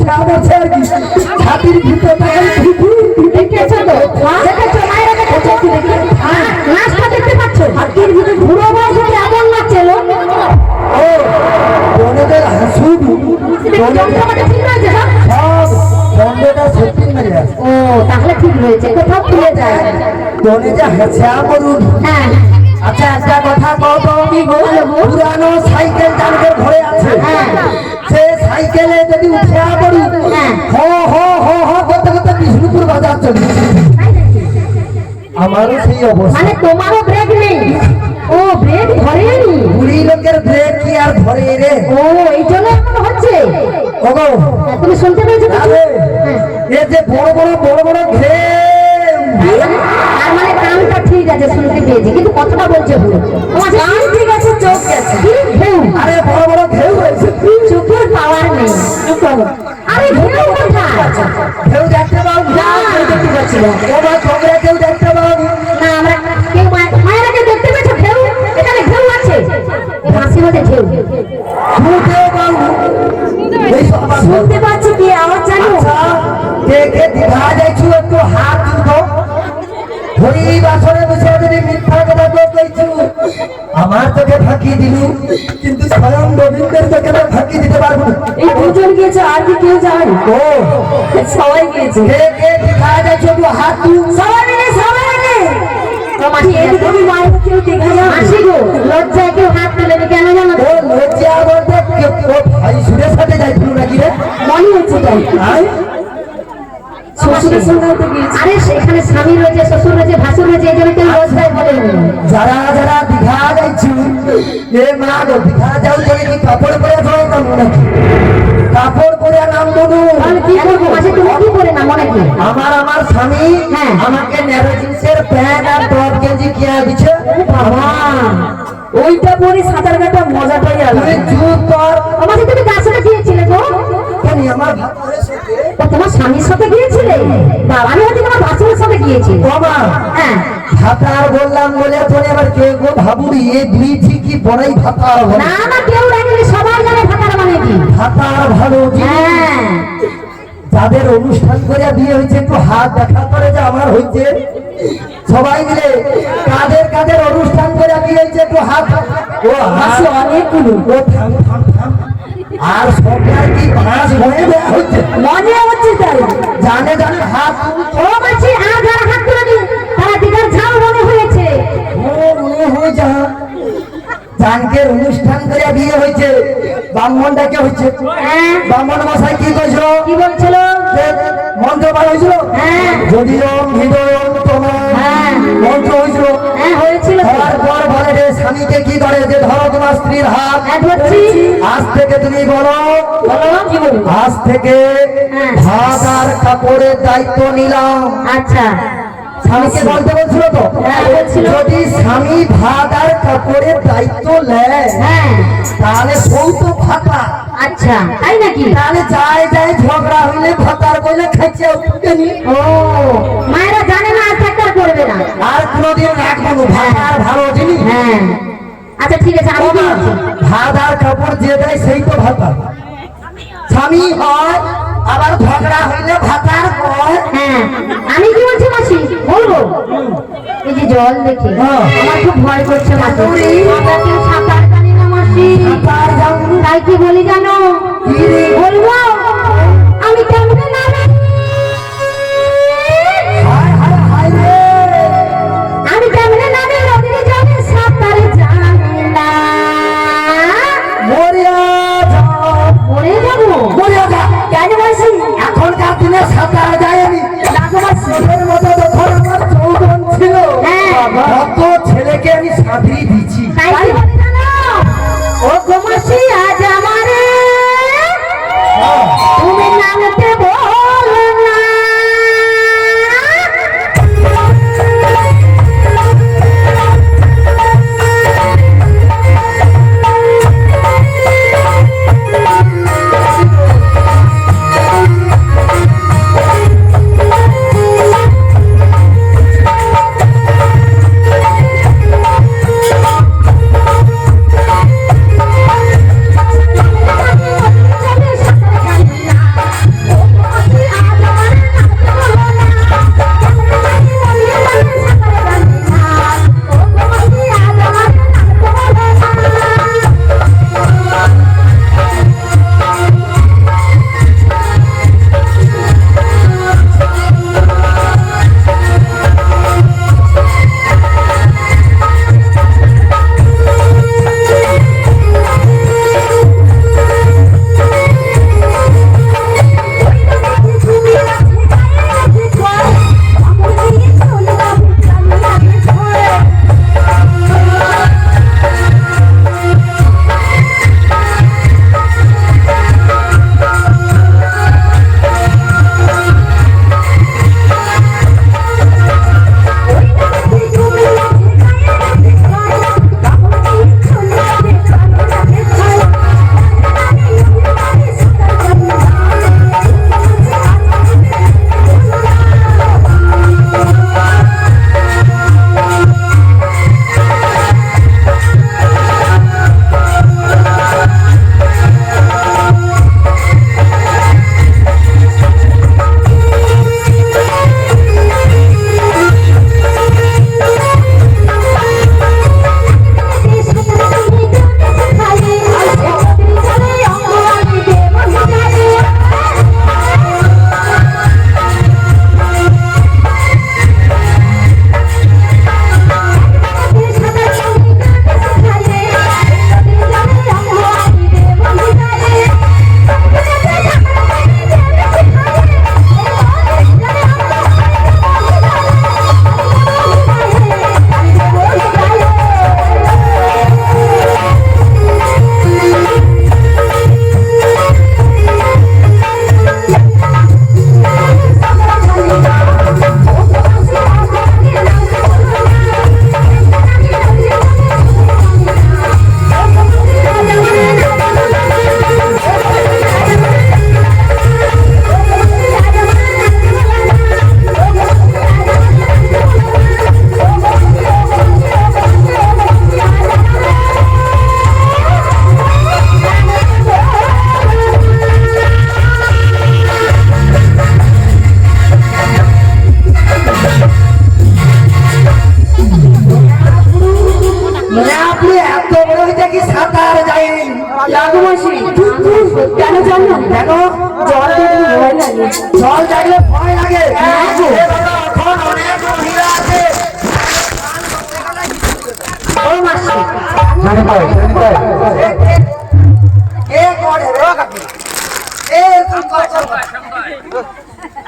ছেঁড়া বসে আর কি ছাতির ভিতরে দেখেছো তো দেখেছো মায়েরা দেখেছো নাচটা দেখতে পাচ্ছ হাতির ভিতরে ঘুরো বয়সে এমন নাচছিল ও বনেদের হাসুদ যন্ত্রপাতি ঠিক রয়েছে সব বন্ধটা সত্যি মেরে আছে। ও তাহলে ঠিক রয়েছে কোথাও খুলে যায় বনে যে হেঁচা করুন হ্যাঁ আচ্ছা একটা কথা কত পুরানো সাইকেল যাদের ঘরে আছে সে সাইকেলে যদি উঠে পড়ি হ হ হ হ করতে করতে বিষ্ণুপুর বাজার চলে আমারও সেই অবস্থা মানে তোমারও ব্রেক নেই ও ব্রেক ধরেনি বুড়ি লোকের ব্রেক কি আর ধরে রে ও এই জন্য এমন হচ্ছে ওগো তুমি শুনতে পেয়েছো আরে এই যে বড় বড় বড় বড় তার মানে কানটা ঠিক আছে শুনতে পেয়েছি কিন্তু কথাটা বলছে ভুল তোমার কান ঠিক আছে চোখ গেছে আরে বড় বড় ঢেউ হয়েছে চোখের পাওয়ার নেই আরে ঢেউ কোথায় ঢেউ দেখতে পাও না দেখতে পাচ্ছি না তোমার তোমরা কেউ দেখতে পাও না আমরা কেউ মায়েরা কেউ দেখতে পেয়েছো ঢেউ এখানে ঢেউ আছে এই হাসির মধ্যে ঢেউ শুনতে পাও এই সব শুনতে পাচ্ছি কি আওয়াজ জানো দেখে দিঘা যাইছো একটু হাত দুটো হরি বাসরে বসে যদি মিথ্যা কথা তো কইছো আমার তোকে ফাঁকি দিলু কিন্তু স্বয়ং গোবিন্দের তোকে ফাঁকি দিতে পারবো এই দুজন গিয়েছে আর কি কেউ যায় ও সবাই গিয়েছে দেখে দিঘা যাইছো একটু হাত দু সবাই মিলে মাসি এদিকে কি মায়ের কেউ দেখে না মাসি গো লজ্জায় কেউ হাত তুলেনি কেন জানো ও লজ্জা বলতে ও ভাই সুরের সাথে যাইছিল নাকি রে মনে হচ্ছে তাই শ্বশুরের সঙ্গে তো গিয়েছে আরে সেখানে স্বামী রয়েছে শ্বশুর রয়েছে ভাসুর রয়েছে এই জন্য কেউ লজ্জায় বলে যারা যারা দীঘা যাইছি এ মা গো দীঘা যাও বলে কি কাপড় পরে যাও কেমন নাকি কাপড় পরে নাম বলু তাহলে কি করবো মাসি তুমি কি করে না মনে কি আমার স্বামী আমাকে ন্যারো জিন্সের প্যান্ট আর টপ গেঞ্জি কিনে দিচ্ছে বাবা ওইটা পরে সাঁতার কাটা মজাটাই আলাদা চুপ কর আমাকে তুমি কার সাথে গিয়েছিলে গো কেন আমার ভাতের সাথে তোমার স্বামীর সাথে গিয়েছিলে বাবা আমি হয়তো তোমার বাসুরের সাথে গিয়েছি বাবা হ্যাঁ ভাতার বললাম বলে তোরে আবার কে গো ভাবুরি এ দুই ঠিকই বড়াই ভাতার হবে না না কেউ জানে সবাই জানে ভাতার মানে কি ভাতার ভালো হ্যাঁ যাদের অনুষ্ঠান করে বিয়ে হয়েছে একটু হাত দেখা করে যে আমার হয়েছে সবাই মিলে কাদের কাদের অনুষ্ঠান করে বিয়ে হয়েছে একটু হাত ও হাসি অনেকগুলো ও থাম থাম থাম আর সবাই কি পাঁচ হয়ে দেওয়া হচ্ছে মনে হচ্ছে তাই জানে জানে হাত ও মাছি আর যারা হাত তুলে দিন তারা দিদার ঝাল মনে হয়েছে ও মনে হয় যা জানকের অনুষ্ঠান করে বিয়ে হয়েছে ব্রাহ্মণটাকে হয়েছে ব্রাহ্মণ মশাই কি কইছিল কি বলছিল মন্ত্র বার হয়েছিল যদিও হৃদয় মন্ত্র হয়েছিল হয়েছিল তারপর বলে যে স্বামীকে কি করে যে ধরো তোমার স্ত্রীর হাত আজ থেকে তুমি বলো আজ থেকে ভাত আর কাপড়ের দায়িত্ব নিলাম আচ্ছা স্বামীকে বলতে বলছিল তো যদি স্বামী ভাত আর কাপড়ের দায়িত্ব নেয় তাহলে বউ তো ভাতা আচ্ছা তাই নাকি তাহলে যায় যায় ঝগড়া হইলে ভাতার বলে খাইছে ও মায়েরা জানে না আর চাকর করবে না আর কোনোদিন রাখবো না ভাতার ভালো জিনিস হ্যাঁ আচ্ছা ঠিক আছে আমি কি বলছি ভাত আর কাপড় যে দেয় সেই তো ভাতা স্বামী হয় আবার ঝগড়া হইলে ভাতার কয় হ্যাঁ আমি কি বলছি মাসি বলবো এই যে জল দেখে আমার খুব ভয় করছে মাসি আমরা কেউ সাঁতার জানি না মাসি সাঁতার জানো তাই কি বলি জানো বলবো আমি কেমনে নামে হায় হায় হায় রে আমি কেমনে নামে নদীর জলে সাঁতার জানি না মরিয়া যা মরে যাবো মরিয়া যা কেন মাসি এখনকার দিনে সাঁতার যায়নি ছেলের মতো যখন আমার যৌবন ছিল কত ছেলেকে আমি সাঁতরি দিচ্ছি তাই কি বলি জানো ও গো মাসি আজ আমারে সাঁতার যাই লাগু মাসি কেন জানো কেন জল দেখলে ভয় লাগে জল দেখলে ভয় লাগে হ্যাঁ গো। এ বাবা, এখন অনেক গভীর আছে ও মাসি কে করে রে কাকি? এ শঙ্কর, শঙ্কর।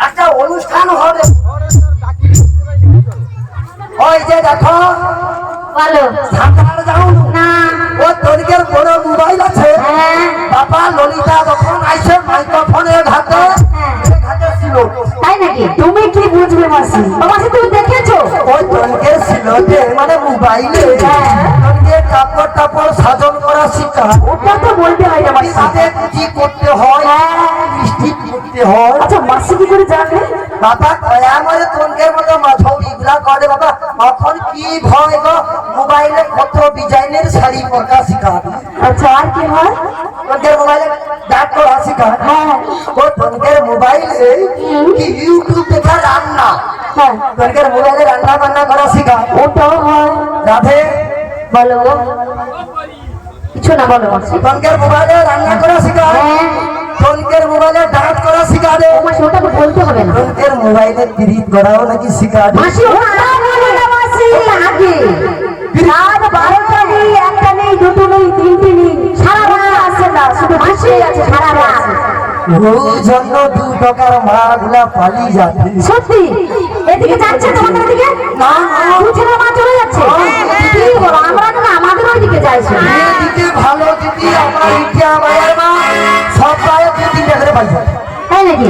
একটা অনুষ্ঠান হবে ওই যে দেখো বলো সাঁতার যাও না ও তোরকের বড় মোবাইল আছে হ্যাঁ বাবা ললিতা যখন আইসে মাইক্রোফোনের ঘাটে ছিল তাই নাকি তুমি কি বুঝবে মাসি ও মাসি তুমি দেখেছো ওই তোরকের সিলতে মানে মোবাইলে তোরকের কাপড় টাপড় সাজন করা শিখা ওটা তো বলতে হয় না মাসি তাতে কি করতে হয় মিষ্টি করতে হয় আচ্ছা মাসি কি করে জানবে বাবা কয়া মানে তোরকের মতো মাছও ইগলা করে বাবা এখন কি ভয় গো মোবাইলে কত ডিজাইনের শাড়ি পরা শিখা আচ্ছা আর কি হয় তোরকের মোবাইলে ডাক করা শিখা হ্যাঁ ও তোরকের মোবাইলে কি ইউটিউব দেখা রান্না হ্যাঁ তোরকের মোবাইলে রান্না বান্না করা শিখা ওটাও হয় রাধে বলো কিছু না বলো মাসি তোরকের মোবাইলে রান্না করা শিখা হ্যাঁ তোরকের মোবাইলে ডান্স করা শিখা দে ও মাসি ওটা তো বলতে হবে না তোরকের মোবাইলে পিরিত করাও নাকি শিখা দে মাসি ওটা বলে না মাসি আগে রাত 12টা নেই একটা নেই দুটো নেই তিনটে নেই সারা রাত আসে না শুধু মাসি আছে সারা রাত ওই জন্য 2 টাকার মাগুলা পালি যাচ্ছে সত্যি এদিকে যাচ্ছে তোমাদের দিকে না, না। দুজনের মা চলে যাচ্ছে কি বলো আমরা তো না আমাদের ওইদিকে যাইছে এদিকে ভালো দিদি আমার ইটিয়া মায়ের মা সব পায়ে 2-3 টাকা পাই যায় তাই নাকি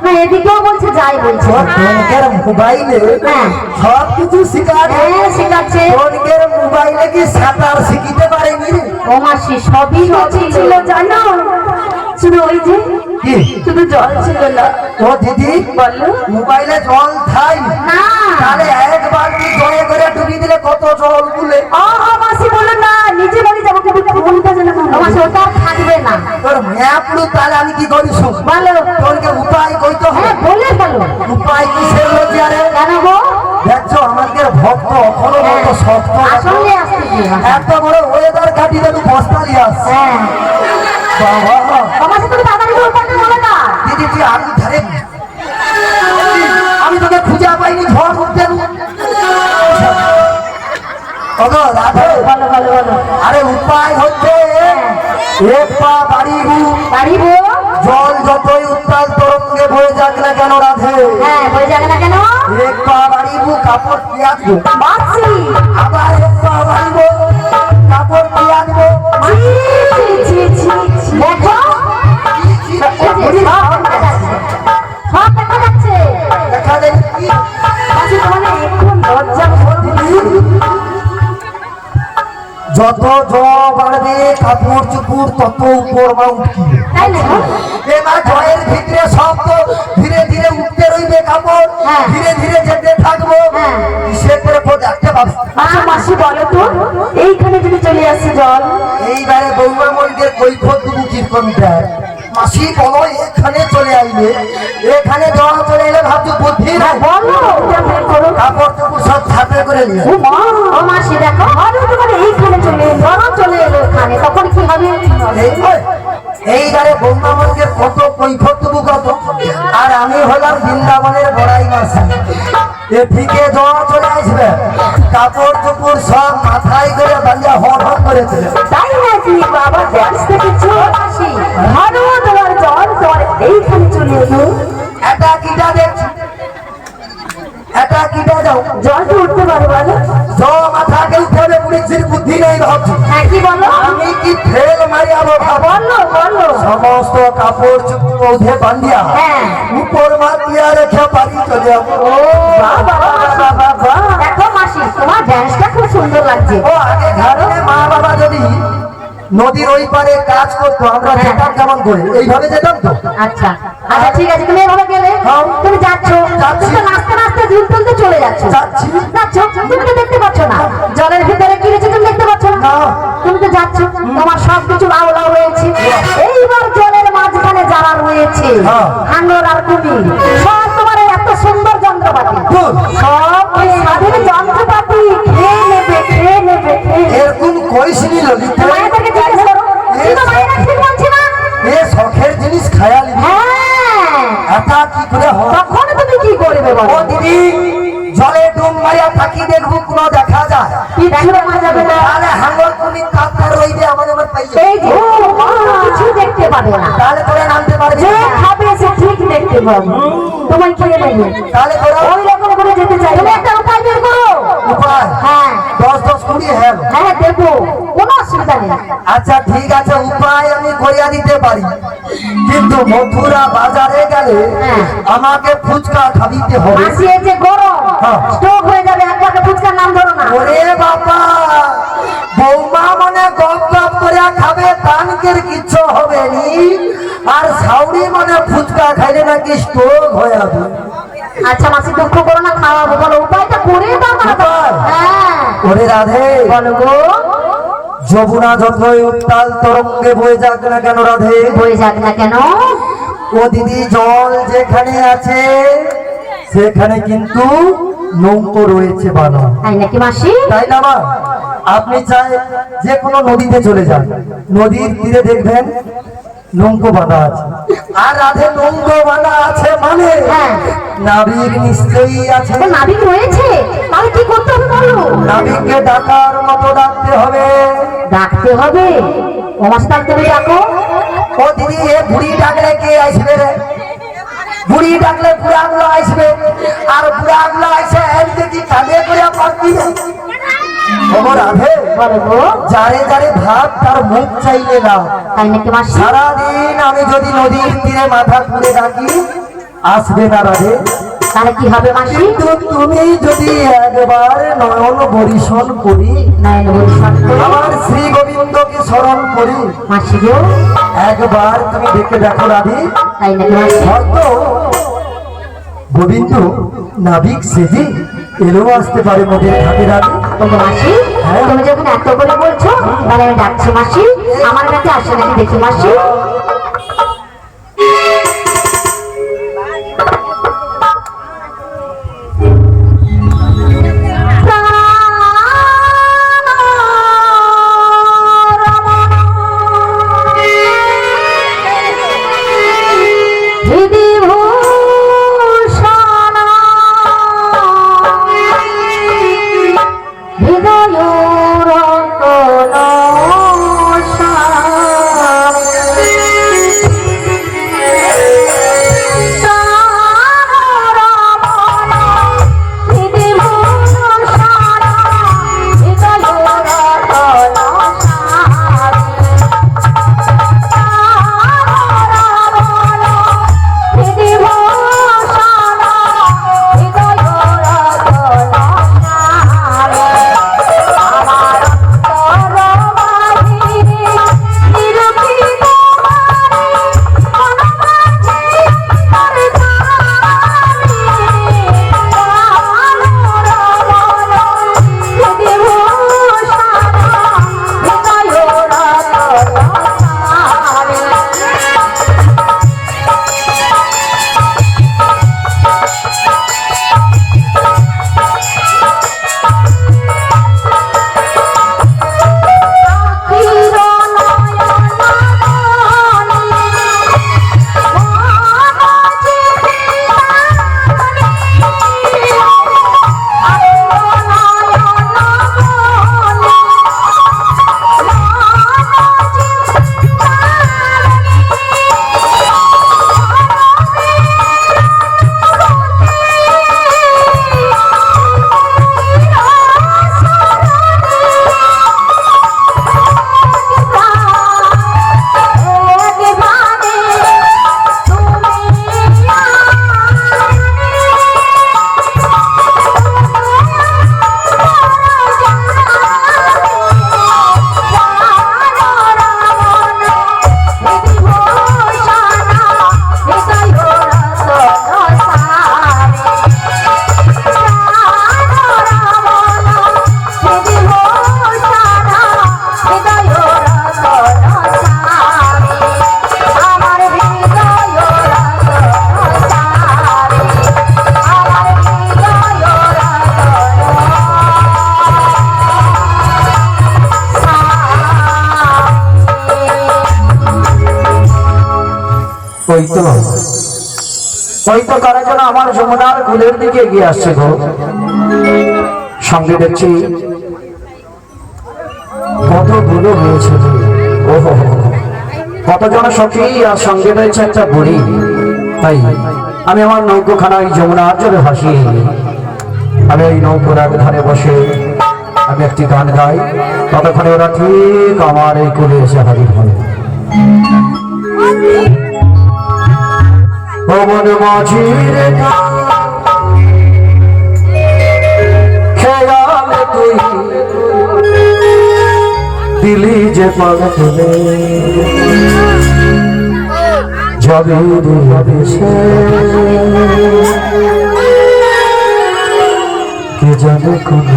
না এদিকেও বলছে যাই বলছে তোরকের মোবাইলে হ্যাঁ। সব কিছু শিখা দে হ্যাঁ শেখাচ্ছে তোরকের মোবাইলে কি সাঁতার শিখিতে পারেনি রে? ও মাসি সবই ছিল জানো শুধু ওই যে কি শুধু জল ছিল না ও দিদি বললো মোবাইলে জল খাই না তাহলে একবার কি জয়ে করে ডুবি দিলে কত জল গুলে ও মাসি বললো না নিজে বাড়ি যাবো কিন্তু ফোনটা যেন ও মাসি ওটা আর থাকবে না তোর ম্যাপলু তাহলে আমি কি করি শুন বলো তোরকে উপায় কইতে হবে হ্যাঁ বলে বলো উপায় কি সে লজিয়ারে কেন গো দেখছো আমাদের ভক্ত এখনো মতো শক্ত আসলে আসতেছি এত বড় ওয়েদার কাটিয়ে দেবো বস্তা দিয়ে আসছে হ্যাঁ বাবা ও মাসি তুমি তাড়াতাড়ি করে উপায়টা বলো না দিদি তুই আলু ধারে আমি তোকে খুঁজে পাইনি ঝড় উঠতে ওগো রাধে বলো বলো বলো আরে উপায় হচ্ছে এক পা বাড়িবু বাড়িবো জল যতই উত্তাল তরঙ্গে বয়ে যাক না কেন রাধে হ্যাঁ বলে যাবে না কেন এক পা বাড়িবু কাপড় পিয়াজবো বাসি আবার এক পা বাড়িবো কাপড় পিয়াজবো ছি ছি ছি ছি দেখো এই যে সব দেখা যাচ্ছে দেখা যায় কি মাসি তোমাদের একটু লজ্জা যত জ বাড়বে কাপড় চুপুর তত উপর মা উঠবে তাই না এবার জয়ের ভিতরে সব তো ধীরে ধীরে উঠতে রইবে কাপড় হ্যাঁ। ধীরে ধীরে যেতে থাকবো হ্যাঁ। সে করে দেখতে পাবো আচ্ছা মাসি বলো তো এইখানে যদি চলে আসছে জল এইবারে বৌমা মন্দির কৈফত দেবো কীর্তনটা মাসি বলো এখানে চলে আইলে এখানে জল চলে এলে ভাবছো বুদ্ধি নাই বলো ওটা বের করো কাপড় চুপুর সব ছাপে করে নিয়ে ও মা ও মাসি দেখো আরে তোমার এইখানে চলে এলো চলে এলো এখানে তখন কি হবে এইবারে বৌমা মন্দির কত কৈফত দেবো কত আর আমি হলাম বৃন্দাবনের বড়াই মাসি এদিকে জল চলে আসবে কাপড় চুপুর সব মাথায় করে বাঁধা হট হট করে দিলে তাই নাকি বাবা ড্যান্স দেখেছো মাসি ভালো তোমার জল তোমার এইখানে চলে এলো এটা কিটা দেখছি এটা কিটা যাও জল তো উঠতে পারো বলো জ মাথাকে উঠে পুলিশের বুদ্ধি নেই ভাবছি হ্যাঁ কি বলো আমি কি ফেল মারিয়াবো ভাবো বলো বলো সমস্ত কাপড় চুপুর মধ্যে বান্ধিয়া হ্যাঁ উপর মাতিয়া রেখে বাড়ি চলে যাবো ও বাবা বাবা দেখো মাসি তোমার ড্যান্সটা খুব সুন্দর লাগছে ও আগে ঘরে মা বাবা যদি নদীর ওই পারে কাজ করতো আমরা যেতাম কেমন করে এইভাবে যেতাম তো আচ্ছা আচ্ছা ঠিক আছে তুমি এভাবে গেলে হ্যাঁ। তুমি যাচ্ছ যাচ্ছি। তুমি তো নাচতে নাচতে ঝুল তুলতে চলে যাচ্ছ যাচ্ছি। যাচ্ছ তুমি তো দেখতে পাচ্ছ না জলের ভিতরে কি রয়েছে তুমি দেখতে পাচ্ছ না না। তুমি তো যাচ্ছ তোমার সবকিছু আওলা রয়েছে এইবার জলের মাঝখানে যারা রয়েছে হ্যাঁ। হাঙ্গর আর কুমির সব তোমার এই এত সুন্দর যন্ত্রপাতি খুব। সব ওই স্বাধীন যন্ত্রপাতি খেয়ে নেবে খেয়ে নেবে খেয়ে নেবে। এরকম কইসনি ললিত মায়েদেরকে জিজ্ঞেস করবে বলো? ও দিদি জলে ডুব মারিয়া থাকি দেখবো কোনো দেখা যায় কিচ্ছু দেখা যাবে না। তাহলে হাঙ্গর তুমি কাপড় রইবে আমার পাইছে এই যে কিছু দেখতে পাবে না। তাহলে তোরা নামতে পারবি যে না। খাবে সে ঠিক দেখতে পাবে, তোমায় খেয়ে নেবে। তাহলে তোরা ওই রকম করে যেতে চাই, তুমি একটা উপায় বের করো। উপায় হ্যাঁ 10-10-20 হ্যাঁ হ্যাঁ দেবো, কোনো অসুবিধা নেই। আচ্ছা ঠিক আছে উপায় আমি করিয়া দিতে পারি, কিন্তু মথুরা বাজারে গেলে হ্যাঁ। আমাকে ফুচকা খাবিতে হবে। মাসি এই যে গরম হ্যাঁ। স্ট্রোক হয়ে যাবে, একবার ফুচকার নাম ধরো না। ওরে বাবা বৌমা মনে গপ গপ করে খাবে তানকের কিচ্ছু হবে নি, আর সাউরি মনে ফুচকা খাইলে নাকি স্ট্রোক হয়ে যাবে। আচ্ছা মাসি দুঃখ করো না, খাওয়াবো, বলো উপায়টা করে দাও না। উপায়? হ্যাঁ ওরে রাধে বলো গো। যমুনা যতই উত্তাল তরঙ্গে বয়ে যাক না কেন রাধে, হয়ে যাক না কেন, ও দিদি জল যেখানে আছে সেখানে কিন্তু নৌকো রয়েছে বানা, তাই নাকি মাসি? তাই না মা? আপনি চাই যে কোনো নদীতে চলে যান, নদীর তীরে দেখবেন নৌকো বাঁধা আছে, আর রাধে নৌকো বাঁধা আছে মানে হ্যাঁ। নাবিক নিশ্চয়ই আছে। ও, নাবিক রয়েছে, তাহলে কি করতে হবে বলো? নাবিককে ডাকার মতো ডাকতে হবে। ডাকতে হবে। ও মাস্টার তুমি ডাকো। ও দিদি এ বুড়ি ডাকলে কে আসবে রে? বুড়ি ডাকলে বুড়াগুলো আসবে, আর বুড়াগুলো আসে এদিকে কি কাঁধে করে পারবি? খবর আছে বলো গো। যারে যারে ভাব তার মুখ চাইলে না। তাই নাকি মাসি? সারাদিন আমি যদি নদীর তীরে মাথা তুলে ডাকি আসবে না রাধে, তাহলে কি হবে মাসি? কিন্তু তুমি যদি একবার নয়ন বরিশন করি, নয়ন বরিশন করে আমার শ্রী গোবিন্দকে স্মরণ করি, মাসি গো। একবার তুমি দেখে দেখো রাধে, তাই নাকি মাসি? হয়তো গোবিন্দ নাবিক সেজে এলেও আসতে পারে নদীর ঘাটে রাধে। তোমরা মাসি তুমি যখন এত করে বলছো তাহলে আমি ডাকছি মাসি, আমার কাছে আসে নাকি দেখি মাসি। ওই তো হয়তো কারা যেন আমার যমুনার কুলের দিকে এগিয়ে আসছে গো। সঙ্গে দেখছি কতগুলো হয়েছে গো। ওহো, কতজন সখী আর সঙ্গে রয়েছে একটা বুড়ি। তাই আমি আমার নৌকোখানা এই যমুনার জলে ভাসিয়ে আমি এই নৌকোর এক ধারে বসে আমি একটি গান গাই, ততক্ষণে ওরা ঠিক আমার এই কুলে এসে হাজির হবে। মন মাঝির খেয়াল তুই দিলি যে পাগলে যাবি দেশে কে জানে কোন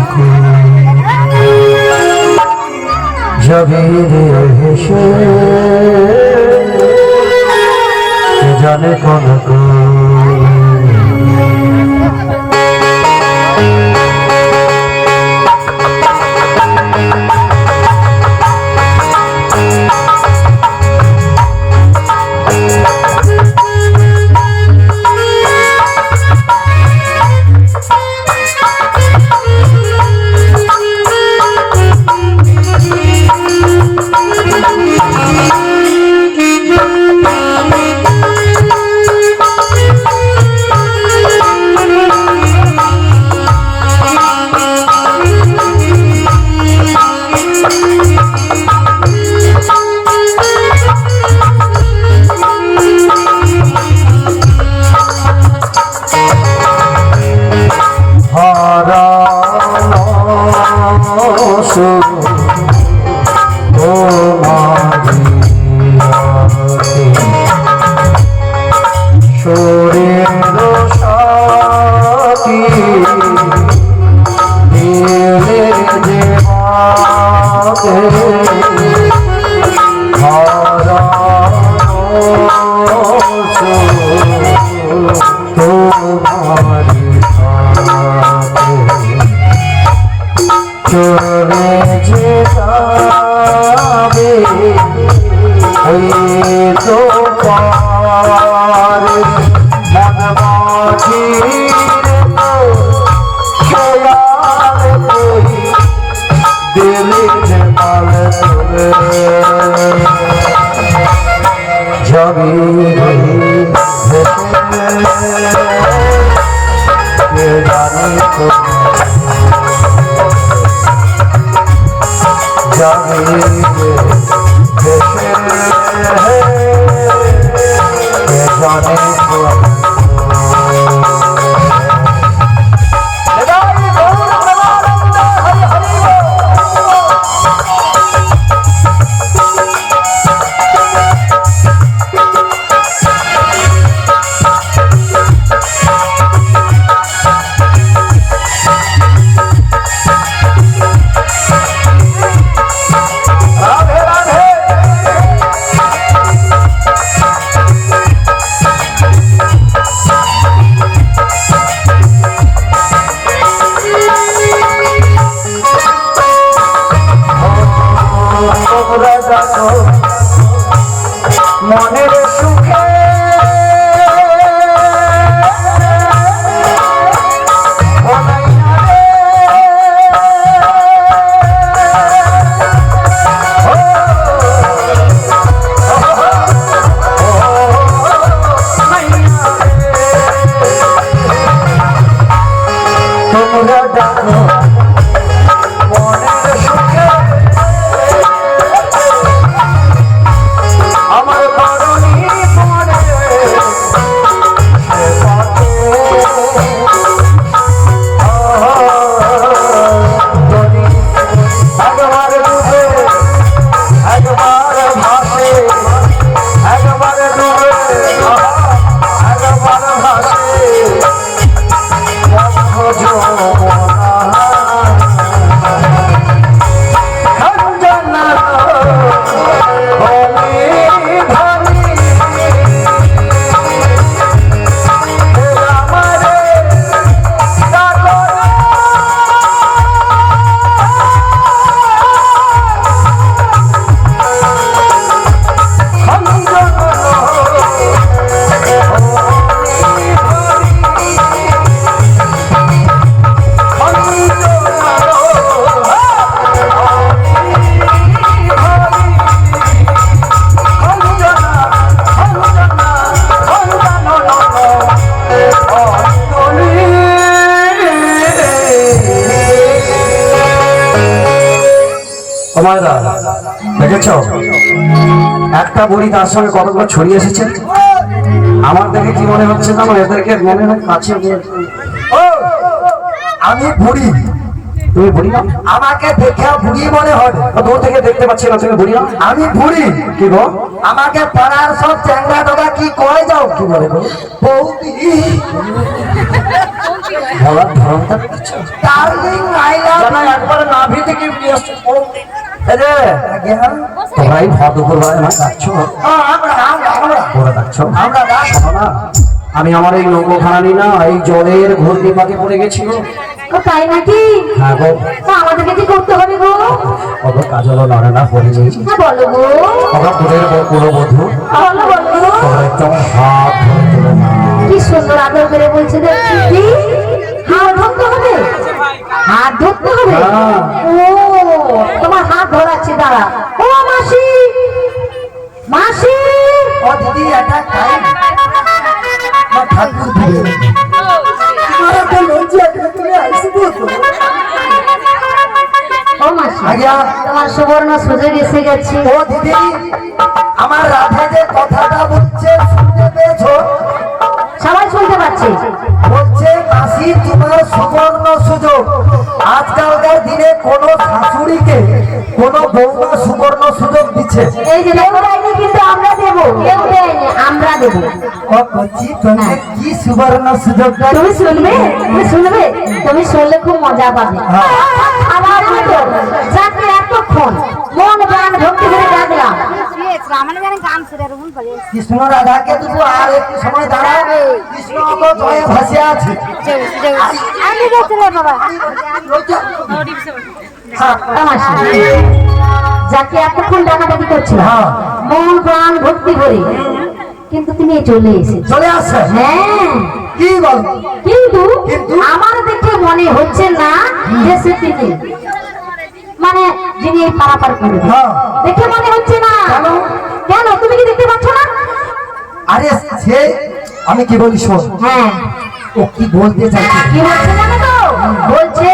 যাবি হেসে কে জানে কোন মনের সুখে তোমরা ডাকো মনের সুখে তোমায়দা দেখেছ একটা বুড়ি তার সঙ্গে কতগুলো ছড়িয়ে এসেছে। আমার দেখে কি মনে হচ্ছে জানো, এদেরকে মনে হয় কাছে ও আমি বুড়ি, তুমি বুড়ি না? আমাকে দেখে বুড়ি মনে হয়? দূর থেকে দেখতে পাচ্ছি না, তুমি বুড়ি না? আমি বুড়ি। কি গো? আমাকে পাড়ার সব চ্যাংড়া টোকা কি কয় যাও? কি বলে গো? বৌদি, বলার ধরনটা দেখছো? ডার্লিং, আই লাভ জানো একবার নাভি থেকে বেরিয়ে আসছে বৌদি। এই যে তোমরা এই ভর দুপুর বেলায় আমায় ডাকছো, ওরা ডাকছো। শোনো না, আমি আমার এই নৌকোখানা নিয়ে না এই জলের ঘূর্ণি পাকে পড়ে গেছিল। ও তাই নাকি? হ্যাঁ গো, তা আমাদেরকে কি করতে হবে গো? অত কাজলও নড়ে না পড়ে নেই। হ্যাঁ বলো গো। ওরা তোদের কুলবধূ, বলো বলো। তোমরা একদম হাত ধরে তোলো না। কি সুন্দর আদর করে বলছে দেখছি। কি? হাত ধরতে হবে? হাত ধরতে হবে? হ্যাঁ। ও তোমার হাত ধরাচ্ছি, দাঁড়া। ও মাসি, মাসি। ও দিদি, এটা কাই মা ঠাকুর দিয়ে তোমার তো লজ্জা করে তুমি আসবো তো। ও মাসি, আজ্ঞা। তোমার সুবর্ণ সুযোগ এসে গেছে। ও দিদি, আমার রাধা যে কথাটা বলছে শুনতে পেয়েছো? সবাই শুনতে পাচ্ছে। বলছে মাসি তোমার সুবর্ণ সুযোগ। আজকালকার দিনে কোন শাশুড়িকে কোন বৌমা সুবর্ণ সুযোগ দিচ্ছে? এই যে কেউ দেয়নি, কিন্তু আমরা দেবো। কেউ দেয়নি, আমরা দেবো। ও কচি, তুমি কি সুবর্ণ সুযোগটা? তুমি শুনবে? তুমি শুনবে? তুমি শুনলে খুব মজা পাবে। হ্যাঁ। আমার মতো যাকে এতক্ষণ মন প্রাণ ভক্তি করে ডাকলাম, কৃষ্ণ রাধাকে দুটো আর একটু সময় দাঁড়াবে। কৃষ্ণ তো জয়ে ভাসে আছে। হ্যাঁ, তামাশা। যাকে এতক্ষণ ডাকাডাকি করছিল হ্যাঁ। মন প্রাণ ভক্তি করে, কিন্তু তুমি চলে এসেছো। চলে আসে। হ্যাঁ, কি বল? কিন্তু কিন্তু? আমার দেখে মনে হচ্ছে না যে সে তিনি, মানে যিনি এই পারাপার করবে। হ্যাঁ। দেখে মনে হচ্ছে না। কেন? কেন? তুমি কি দেখতে পাচ্ছ না? আরে সে আমি কি বলি শোন, হ্যাঁ। ও কি বলতে চাইছে? কি বলছে জানো তো? বলছে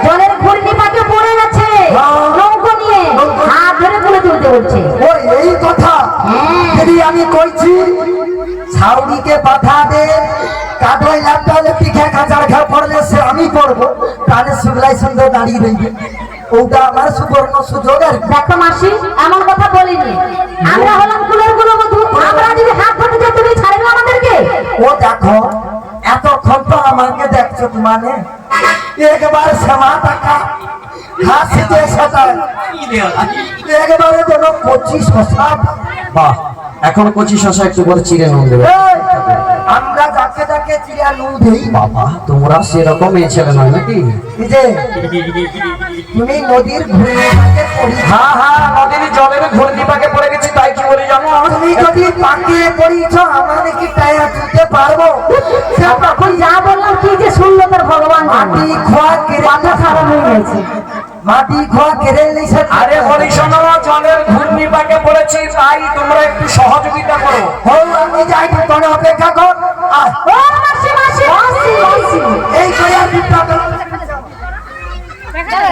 জলের ঘূর্ণি পাকে পড়ে গেছে হ্যাঁ। নৌকো নিয়ে, নৌকো। হাত ধরে তুলে তুলতে বলছে। ও এই কথা? হ্যাঁ। যদি আমি কইছি ছাউরিকে পাঠা দে, কাঠই লাগতে হলে পিঠে কাঁচার ঘা পড়লে সে আমি পড়বো, তাহলে শুক্লাই সুন্দর দাঁড়িয়ে রইবে। ওটা আমার সুবর্ণ সুযোগ। আর দেখো মাসি, এমন কথা বলিনি। আমরা হলাম কুলের কুলবধূ। আমরা যদি হাত ধরতে যাই, তুমি ছাড়বে আমাদেরকে? ও দেখো, এতক্ষণ তো আমাকে দেখছো মানে একবার শ্যামা টাকা হাসি যে সেটা একবারে যেন 25 শশা। বাহ, এখন কচি শশা একটু করে চিড়ে নুন দেবে। এই, আমরা যাকে যাকে চিড়িয়া নুন দিই। বাবা, তোমরা সেরকম মেয়ে ছেলে নয় নাকি? এই যে তুমি নদীর ঘুরে পড়ি, হ্যাঁ হ্যাঁ, নদীর জলের ঘূর্ণি পাকে পড়ে গেছি, তাই কি বলি জানো? তুমি যদি পাকিয়ে পড়িছ আমাদের কি টায়া তুলতে পারবো? সে তখন যা বললাম কি যে শুনলো তার ভগবান জানে। মাটি খোয়া কেড়ে মাথা খারাপ হয়ে গেছে। মাটি খোয়া কেড়ে নিছে। আরে বলি শোনো, জলের ঘূর্ণি পাকে পড়েছি, তাই তোমরা একটু সহযোগিতা করো। হও, আমি যাই, তোরা অপেক্ষা কর। আয়, ও মাসি, মাসি, মাসি, মাসি। এই করে আর দুটা কর।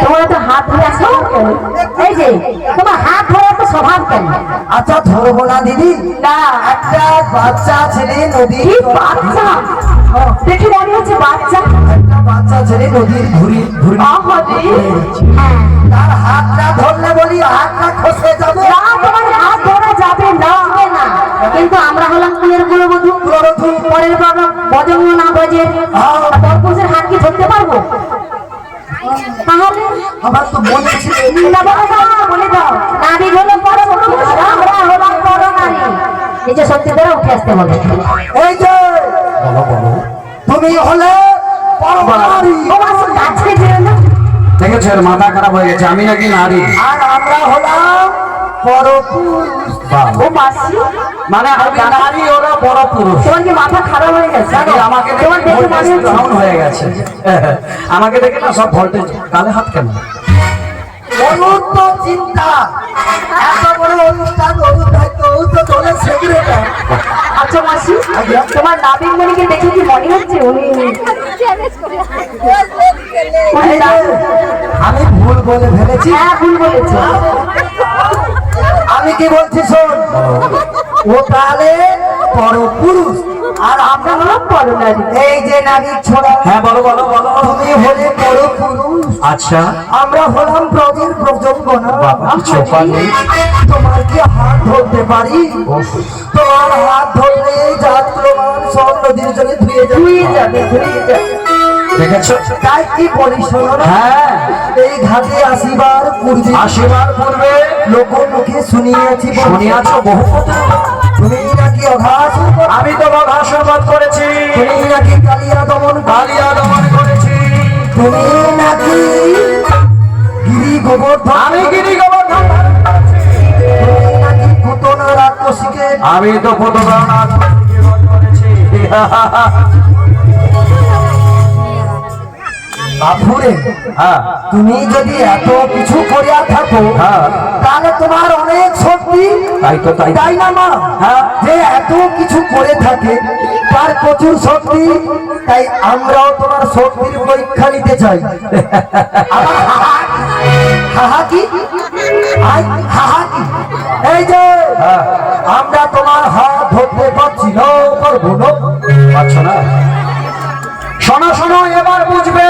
তোমরা তো হাত ধরে আসো কেন? এই যে তোমার হাত ধরে তো স্বভাব কেন? আচ্ছা ধরবো না দিদি, না। একটা বাচ্চা ছেলে নদীর কি বাচ্চা? দেখে মনে হচ্ছে বাচ্চা। একটা বাচ্চা ছেলে নদীর ঘুরি ঘুরি আহারে। হ্যাঁ। তার হাতটা ধরলে বলি হাতটা খসে যাবে। না, তোমার হাত ধরা যাবে না। হবে না। কিন্তু আমরা হলাম কুলের কুলবধূ। কুলবধূ। পরের বাবা বজঙ্গ না বজে হ্যাঁ। পরপুরুষের হাত কি ধরতে পারবো? তাহলে আমার তো মনে ছিল না, বলে দাও, বলে দাও। নারী হলো পরপুরুষ, আমরা হলাম পরনারী। নিজে সত্যি দ্বারা উঠে আসতে হবে। এই যে বলো বলো। তুমি হলে পরমারি ও মাসি, কাছে যেও না। দেখেছো, এর মাথা খারাপ হয়ে গেছে, আমি নাকি নারী। আর আমরা হলাম পরপুরুষ। বাহ, ও মাসি, মানে আমি নারী, ওরা বড় পুরুষ। তোমার কি মাথা খারাপ হয়ে গেছে? আমাকে তোমার দেখে দেখে মনে ভোল্টেজ হচ্ছে ডাউন হয়ে গেছে। আমাকে দেখে না সব ভোল্টেজ কালে হাত কেন? অনন্ত চিন্তা, এত বড় অনুষ্ঠান দায়িত্ব তো দলের সেক্রেটারি। আচ্ছা মাসি, তোমার নাবিক মণিকে দেখে কি মনে হচ্ছে উনি আমি ভুল বলে ফেলেছি। হ্যাঁ ভুল বলেছো। আমি কি বলছি শোন, ও তাহলে পরপুরুষ আর আমরা হলাম পরনারী। এই যে নারীর ছোড়া। হ্যাঁ বলো বলো বলো। তুমি হলে পরপুরুষ, আচ্ছা আমরা হলাম ব্রজের প্রজন্মনা। বাবা চোপা নেই। তোমার কি হাত ধরতে পারি? তোমার হাত ধরলে জাত প্রমাণ সব নদীর জলে ধুয়ে ধুয়ে যাবে। যাবে ধুয়ে যাবে। দেখেছো? তাই কি বলি শোনো না, হ্যাঁ এই ঘাটে আসিবার পূর্বে আসিবার পূর্বে লোক মুখে শুনিয়েছি, শুনিয়াছ বহু কথা। তুমি নাকি অঘাস, আমি তো আশীর্বাদ করেছি, তুমি নাকি কালিয়া দমন, কালিয়া দমন করেছি। তুমি নাকি গিরি গোবর্ধন, আমি গিরি গোবর্ধন ধারণ করেছি। তুমি নাকি পুতনা রাক্ষসীকে, আমি তো পুতনাথ করেছি। বাপুরে হ্যাঁ তুমি যদি এত কিছু করিয়া থাকো, হ্যাঁ। তাহলে তোমার অনেক শক্তি, তাই তো তাই। তাই না মা? হ্যাঁ। যে এত কিছু করে থাকে তার প্রচুর শক্তি, তাই আমরাও তোমার শক্তির পরীক্ষা নিতে চাই। আবার হাহা কি আই হাহা কি, এই যে হ্যাঁ। আমরা তোমার হাত ধরতে পারছি না, পারবো না। পাচ্ছ না? শোনো শোনো, এবার বুঝবে,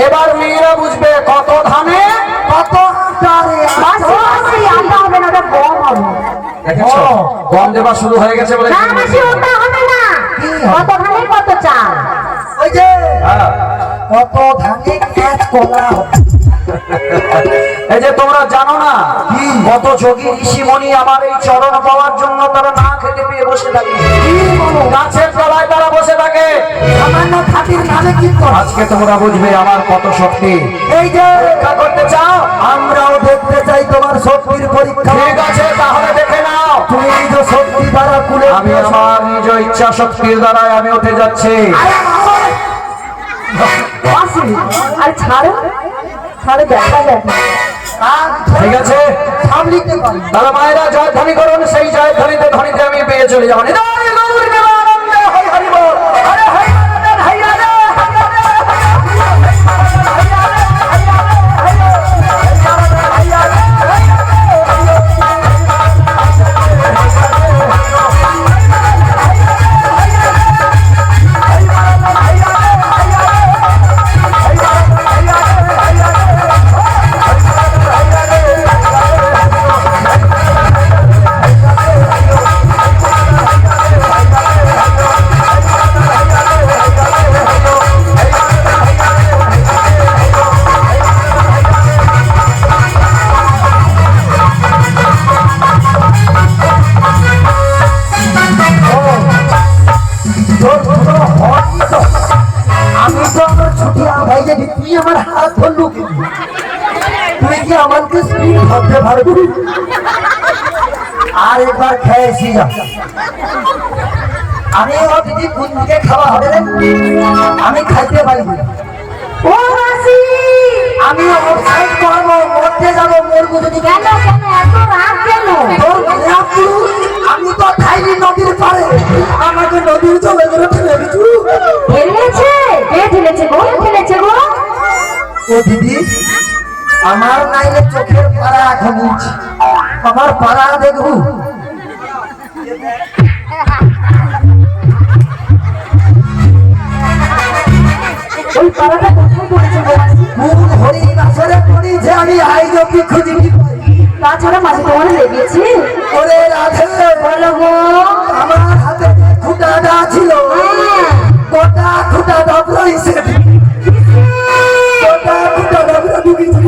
এবার মেয়েরা বুঝবে কত ধানে কত আকারে মাসি মাসি আটা হবে না, ওটা গম হবে। দেখেছো? ও। গম দেবা শুরু হয়ে গেছে বলে। না মাসি ওটা হবে না। কি হবে? কত ধানে কত চাল। ওই যে হ্যাঁ। কত ধানে ক্যাচ কলা হবে। এই যে তোমরা জানো না কি? কত যোগী ঋষিমণি আমার এই চরণ পাওয়ার জন্য তারা না খেতে পেয়ে বসে থাকে, কি বলো? গাছের তলায় তারা বসে থাকে। সামান্য খাতির নামে কি করো? আজকে তোমরা বুঝবে আমার কত শক্তি। এই যে পরীক্ষা করতে চাও? আমরাও দেখতে চাই তোমার শক্তির পরীক্ষা। ঠিক আছে, তাহলে দেখে নাও। তুমি নিজ শক্তি দ্বারা কুলে আমি আমার নিজ ইচ্ছা শক্তির দ্বারাই আমি উঠে যাচ্ছি। মাসি আর ছাড়ো ছাড়ো, দেখা যাবে। ঠিক আছে, সামলিতে পারি। তাহলে মায়েরা জয়ধ্বনি করুন, সেই জয়ধ্বনিতে ধ্বনিতে আমি পেয়ে চলে যাবো। নিতাই গৌর নিত্যানন্দ, হরি হরি বল। হরে হরি রাধে, হরি রাধে, হরি রাধে, হরি রাধে, হরি রাধে, হরি রাধে, হরি রাধে, হরি রাধে, হরি আমি তো আমার ছুটিয়া ভাই জানি, তুই আমার হাত ধরলু কি? তুই কি আমাকে স্পিড ধরতে পারবি? আর একবার খেয়েছি যা। আমি ও দিদি কোন দিকে খাওয়া হবে রে? আমি খাইতে পারিনি। ও মাসি আমি ওর সাইড করবো, মরতে যাবো, মরবো যদি কেন কেন এত রাগ কেন? তোর রাগ পুরু, আমি তো খাইনি নদীর পাড়ে, আমাকে নদীর জলে করে ফেলে দিছু। ঠেলেছে কে ঠেলেছে গো? ঠেলেছে গো? ও দিদি, আমার নাইলে চোখের পাড়া এখন নিচ্ছি, আমার পাড়া দেখবো। ওই পাড়াটা কোথায় পড়েছে গো মাসি? কোন হরিণ আসরে পড়ি যে আমি আইজ অব্দি খুঁজি কি পাই। তাছাড়া মাসি তোমার লেগেছে? ওরে রাধে, বলো গো। আমার হাতে যে খুঁটাটা ছিল, গোটা খুঁটা ডাবরা হিসেবে, গোটা খুঁটা ডাবরা ঢুকেছি।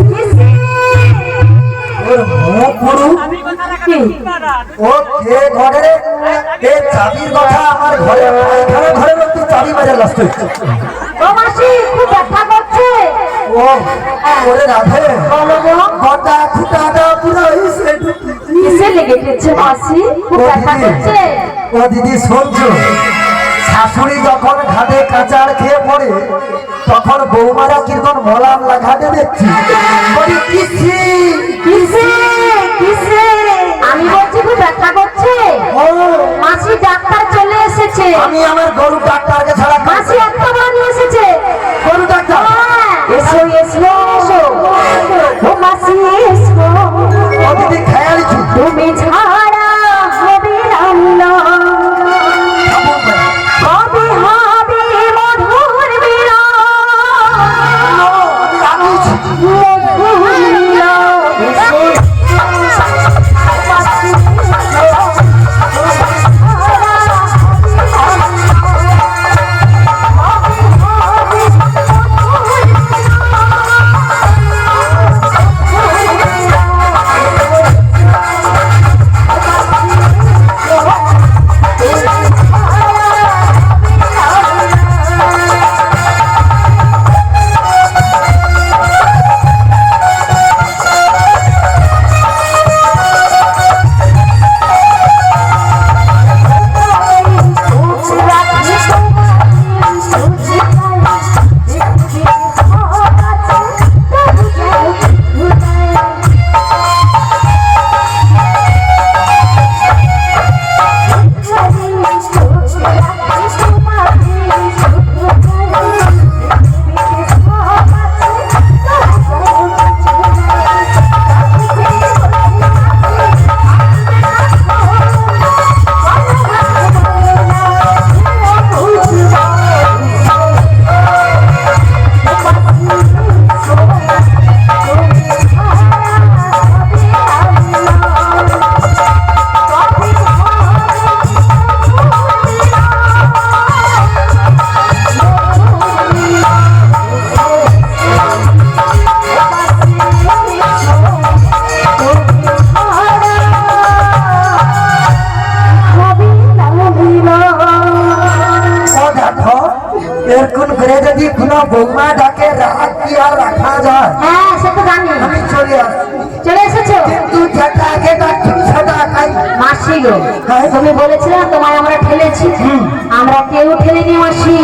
ওর মুখ পুরু, কি? ও কে ঘরে, এ চাবির কথা আমার ঘরে, এখানে ঘরে লোক চাবি মাঝে লাস্ট হচ্ছে। ও মাসি খুব ব্যথা করছে। ও ওরে রাধে, বলো গো। গোটা খুঁটাটা পুরো হিসেবে ঢুকেছি। কিসে লেগে গেছে মাসি? খুব ও ব্যথা দিদি, করছে। ও দিদি শুনছো, শাশুড়ি যখন ঘাটে কাঁচার খেয়ে পড়ে তখন বৌমারা কিরকম মলাম লাগাতে দেখছি। বলি কিসি কিসে কিসে? আমি বলছি খুব ব্যথা করছে। ও, মাসি ডাক্তার চলে এসেছে। আমি আমার গরু ডাক্তারকে ছাড়া মাসি একটা বার নিয়ে এসেছে। গরু ডাক্তার হ্যাঁ, এসো এসো। গো তুমি বলেছিলে না, তোমায় আমরা ঠেলেছি, আমরা কেউ ঠেলেনি মাসি,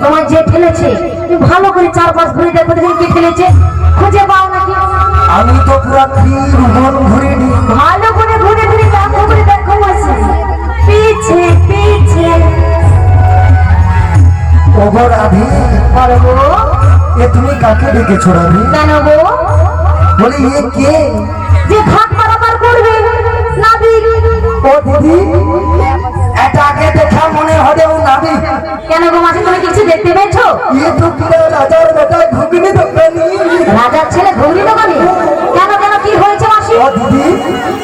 তোমায় যে ঠেলেছে তুমি ভালো করে চারপাশ ঘুরে দেখো দেখুন কে ঠেলেছে, খুঁজে পাও নাকি? আমি তো পুরা বন ঘুরে নি। ভালো করে ঘুরে ঘুরে দেখো করে দেখো মাসি, পিছে পিছে। ওগো রাধি, বলো গো, এ তুমি কাকে ডেকেছো রাধি? কেন গো? বলি এ কে? যে ঘাট পারাপার করবে নাবিক। ও দিদি, এটাকে দেখা মনে হবে ও নাবিক। কেন গো মাসি, তুমি কিছু দেখতে পেয়েছো? এ তো কিনা রাজার বেটা ঘুগনি দোকানি। রাজার ছেলে ঘুগনি দোকানে? কেন কেন কি হয়েছে মাসি? ও দিদি,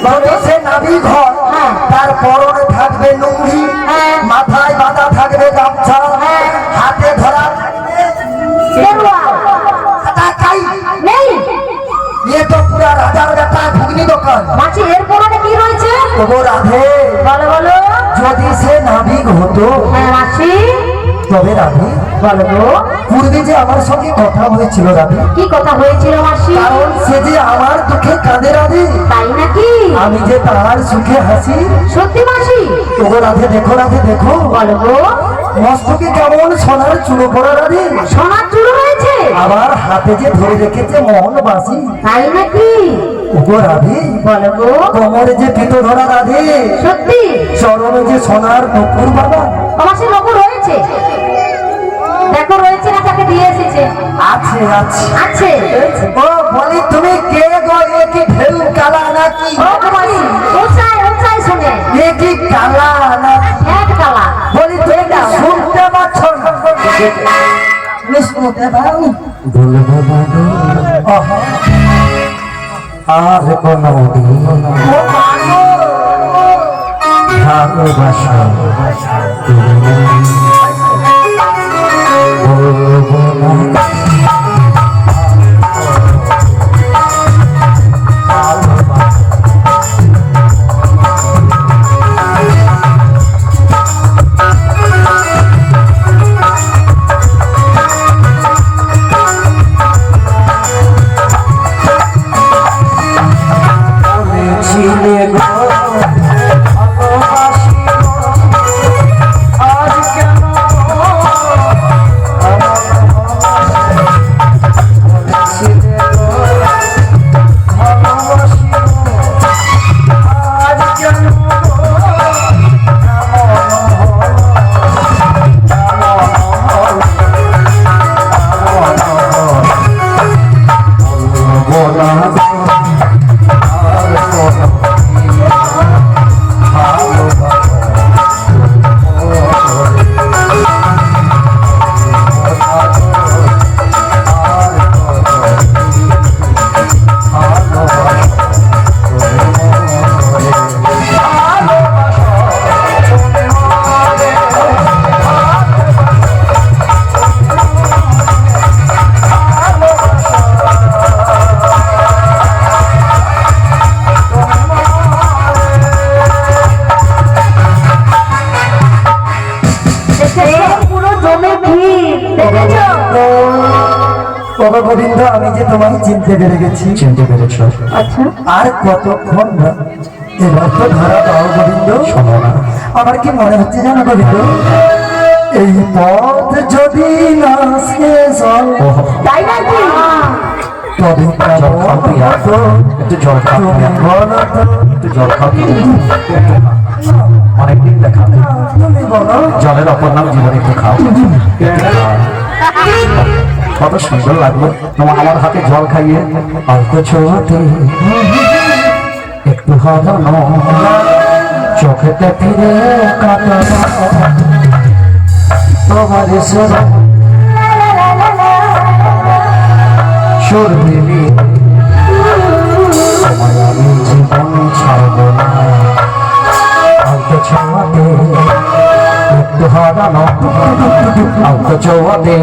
বলে সে নাবিক হয়, হ্যাঁ। তার পরনে থাকবে লুঙ্গি, হ্যাঁ। মাথায় বাঁধা থাকবে গামছা, হ্যাঁ। হাতে ধরা দেওয়াল টাকাই। নেই এ তো পুরা রাজার বেটা ঘুগনি দোকান। মাসি, এর পরনে কি রয়েছে? ওগো রাধে, বলো বলো। যদি সে নাবিক হতো হ্যাঁ মাসি, তবে রাধে, বলো গো, পূর্বে যে আমার সঙ্গে কথা হয়েছিল রাধে, কি কথা হয়েছিল মাসি? কারণ সে যে আমার দুঃখে কাঁদে রাধে, তাই নাকি? আমি যে তার সুখে হাসি। সত্যি মাসি? ওগো রাধে দেখো, রাধে দেখো, বলো গো, মস্তকে কেমন সোনার চুলো পড়া রাধে, সোনার চুল রয়েছে? আবার হাতে যে ধরে রেখেছে মন বাসি। তাই নাকি? ওগো রাধে, বলো গো, কোমরে যে পিতো ধরা রাধে, সত্যি? চরণে যে সোনার নুপুর বাবা। মাসি লোক রয়েছে, দেখো রয়েছে না, তাকে দিয়ে এসেছে। আছে আছে আছে। ও বলি তুমি কে গো? এ কি ঢেউ কালা নাকি? ও গো মাসি, উঁচাই উঁচাই শুনে এ কি কালা না? এক কালা। বলি তুমি কি শুনতে পাচ্ছ না? তুমি শুনতে পাও? বলবো বলো ওহো, আর কোনো দিন ও মাগো, ভালোবাসা তুমি বলবো না বলেছিলে গো ভালোবাসি গো, আজ কেন বলেছিলে গো ভালোবাসি গো, আজ কেন পুরো জমে ভিড়, দেখেছো? বাবা গোবিন্দ, আমি যে তোমায় চিনতে পেরে গেছি। চিনতে পেরেছ? আচ্ছা, আর কতক্ষণ না? এবার তো ধরা দাও গোবিন্দ। শোনো না, আমার কি মনে হচ্ছে জানো গোবিন্দ, এই পথ যদি না শেষ হয়, তাই নাকি? তবে জল খাও প্রিয়া, একটু জল খাও তুমি প্রিয়া, বলো তো, একটু জল খাও প্রিয়া। অনেকদিন দেখা নেই। তুমি বলো। জলের অপর নাম জীবন, একটু খাও একটু খাও। কত সুন্দর লাগলো তোমার আমার হাতে জল খাইয়ে, অল্প ছোটে একটু হারানো চোখেতে ফিরে কাটানো তোমার সুর দিলি, তোমায় আমি জীবন ছাড়ব না, অল্প ছোটে একটু হারানো, অল্প ছোটে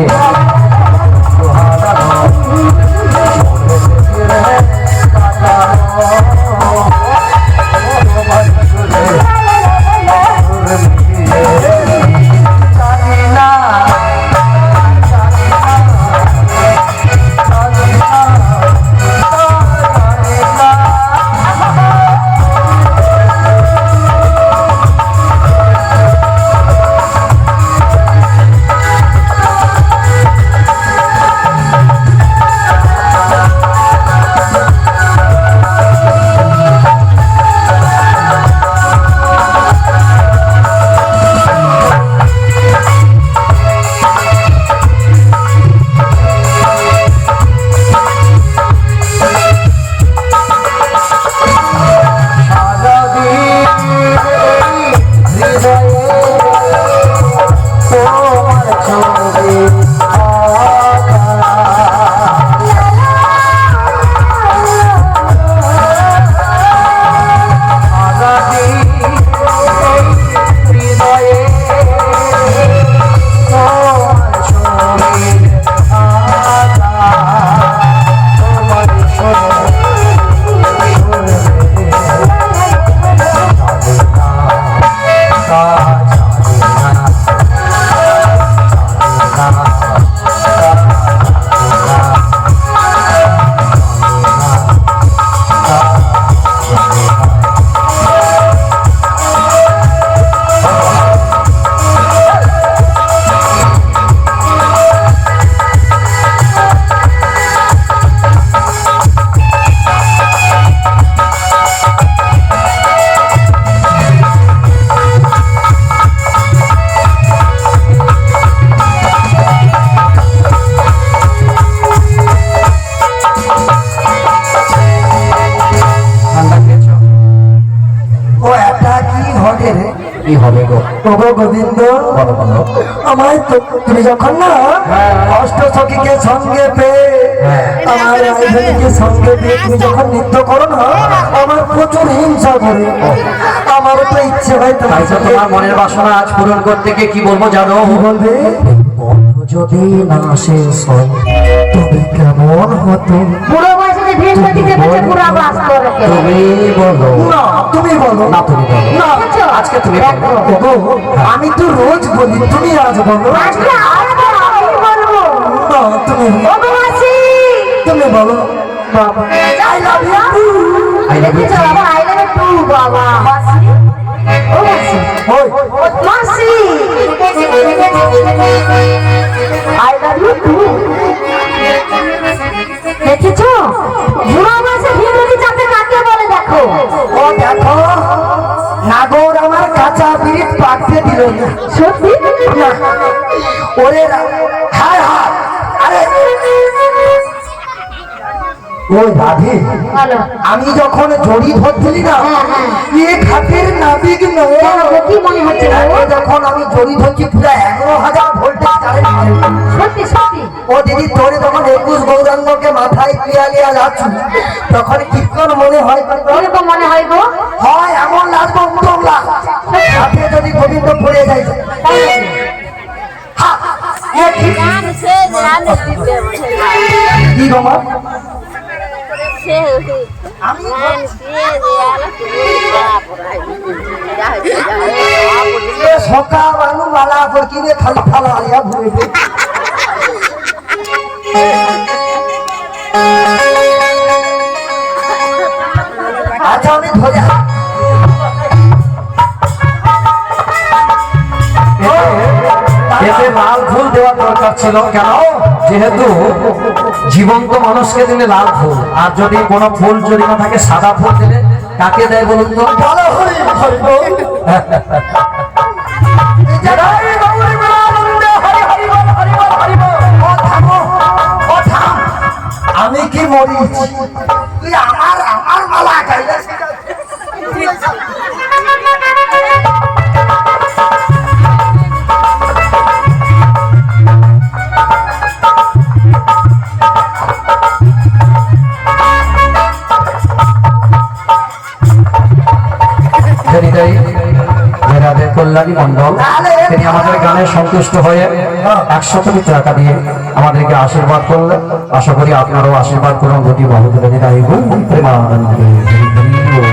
কি হবে গো? তবু গোবিন্দ বলো বলো। আমায় তো তুমি যখন না অষ্ট সখীকে সঙ্গে পেয়ে আমার রাজধানীকে সঙ্গে পেয়ে তুমি যখন নৃত্য করো না আমার প্রচুর হিংসা করে আমার তো ইচ্ছে হয় তাই তো তোমার মনের বাসনা আজ পূরণ করতে গিয়ে কি বলবো জানো? কি বলবে বন্ধ যদি না শেষ হয় তবে কেমন হতো বুড়ো বয়সে যে বৃহস্পতিতে বসে পুরো আবাস করে তুমি বলো। না তুমি বলো না তুমি বলো। না আজকে তুমি বলো। ওগো, আমি তো রোজ বলি তুমি আজ বলো আজকে আলাদা আমি বলবো না তুমি ও মাসি তুমি বলো বাবা I love you I love you দেখেছো too. বাবা আই লাভ ইউ বাবা মাসি ও মাসি ওই মাসি আই লাভ ইউ টু দেখেছো বুড়ো বয়সে ভিড়ি যাতে কাকে বলে দেখো ও দেখো নাগর আমার কাঁচা বিড়ি পাকতে দিল না সত্যি না ওরে হায় হায় আরে ওই রাধে ভালো আমি যখন জড়ি ধরছিলি না এ খাতের নাবিক নয় কি মনে হচ্ছে এখন যখন আমি জড়ি ধরছি পুরো 11,000 ভোল্টেজ কারেন্ট সত্যি সত্যি ও দিদি তোরে যখন 21 গৌরাঙ্গকে মাথায় পিয়ালিয়া যাচ্ছ তখন কীর্তন মনে হয় এরকম মনে হয় গো হয় এমন লাগবে উত্তম লাগ সাথে যদি গোবিন্দ পড়ে যায় হা, এ কি- কি গমা আমি এ সকাল আলু মালা পর কিনে খালি ফালা আলিয়া ঘুরে ঘুরে। আচ্ছা আমি ধরে এতে লাল ফুল দেওয়ার দরকার ছিল। কেন? যেহেতু জীবন্ত মানুষকে দিলে লাল ফুল, আর যদি কোনো ফুল যদি না থাকে সাদা ফুল দিলে কাকে দেয় বলুন তো? ভালো হরি হরি বল। জয় গৌরী প্রেমানন্দে হরি হরি বল, হরি বল, হরি বল। ও থামো, ও থাম। আমি কি মরিচ তুই আমার মালা খাইলে হৃদয় রাধে কল্যাণী মণ্ডল তিনি আমাদের গানে সন্তুষ্ট হয়ে 100 টাকা দিয়ে আমাদেরকে আশীর্বাদ করলেন। আশা করি আপনারাও আশীর্বাদ করুন। দুটি বাহুদের হৃদয় প্রেমানন্দে হরি হরি বল।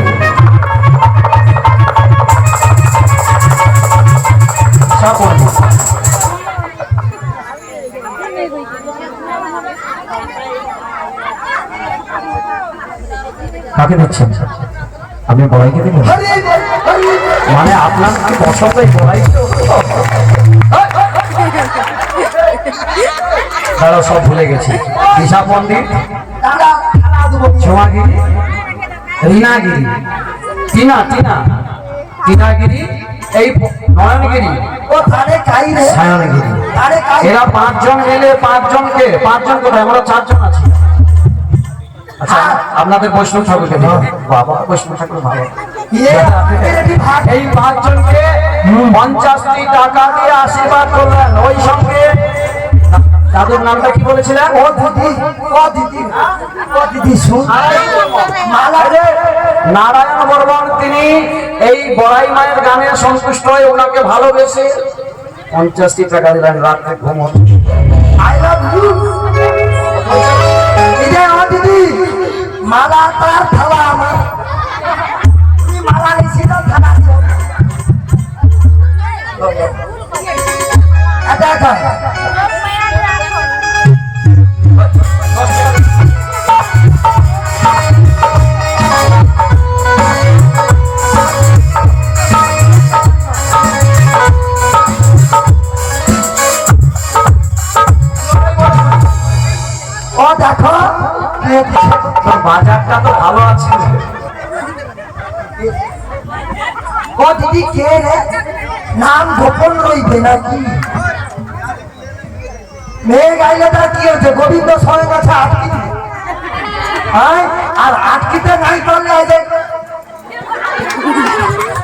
সাপোর্ট কাকে দিচ্ছেন? আপনি বড়াইকে দিলেন? হরি বল, হরি বল। মানে আপনার কি পছন্দ এই বড়াই? তারা সব ভুলে গেছে। দিশা পণ্ডিত, দাদা খানা দেবো ছোঁয়াগিরি, রীনাগিরি, টিনাগিরি, এই নয়নগিরি, ও তারে কাই রে সায়নগিরি। তারে কাই এরা 5 জন মিলে 5 জনকে 5 জন কোথায়? আমরা 4 জন আছি। আচ্ছা আপনাদের বৈষ্ণব ঠাকুরকে দিন। বাবা বৈষ্ণব ঠাকুর ভালো। ইয়ে এটি ভাগ এই 5 জনকে 50টি টাকা দিয়ে আশীর্বাদ করলেন। ওই সঙ্গে দাদুর নামটা কি বলেছিলেন? ও দিদি ও দিদি ও দিদি শুন মালা রে নারায়ণ বর্মন তিনি এই বড়াই মায়ের গানে সন্তুষ্ট হয়ে ওনাকে ভালোবেসে 50টি টাকা দিলেন। রাত্রে ঘুমো আই লাভ ইউ দিদি ও দিদি মালা তার থালা আমার তুমি মালা নিছি তো থালা দিও এটা এটা ও দেখো তোর বাজারটা তো ভালো আছে। ও দিদি কে রে নাম গোপন রইবে নাকি মেয়ে গাইলে তার কি হচ্ছে গোবিন্দ স্বয়ং কাছে আটকি দিবে। হ্যাঁ আর আটকিতে নাই করলে এই যে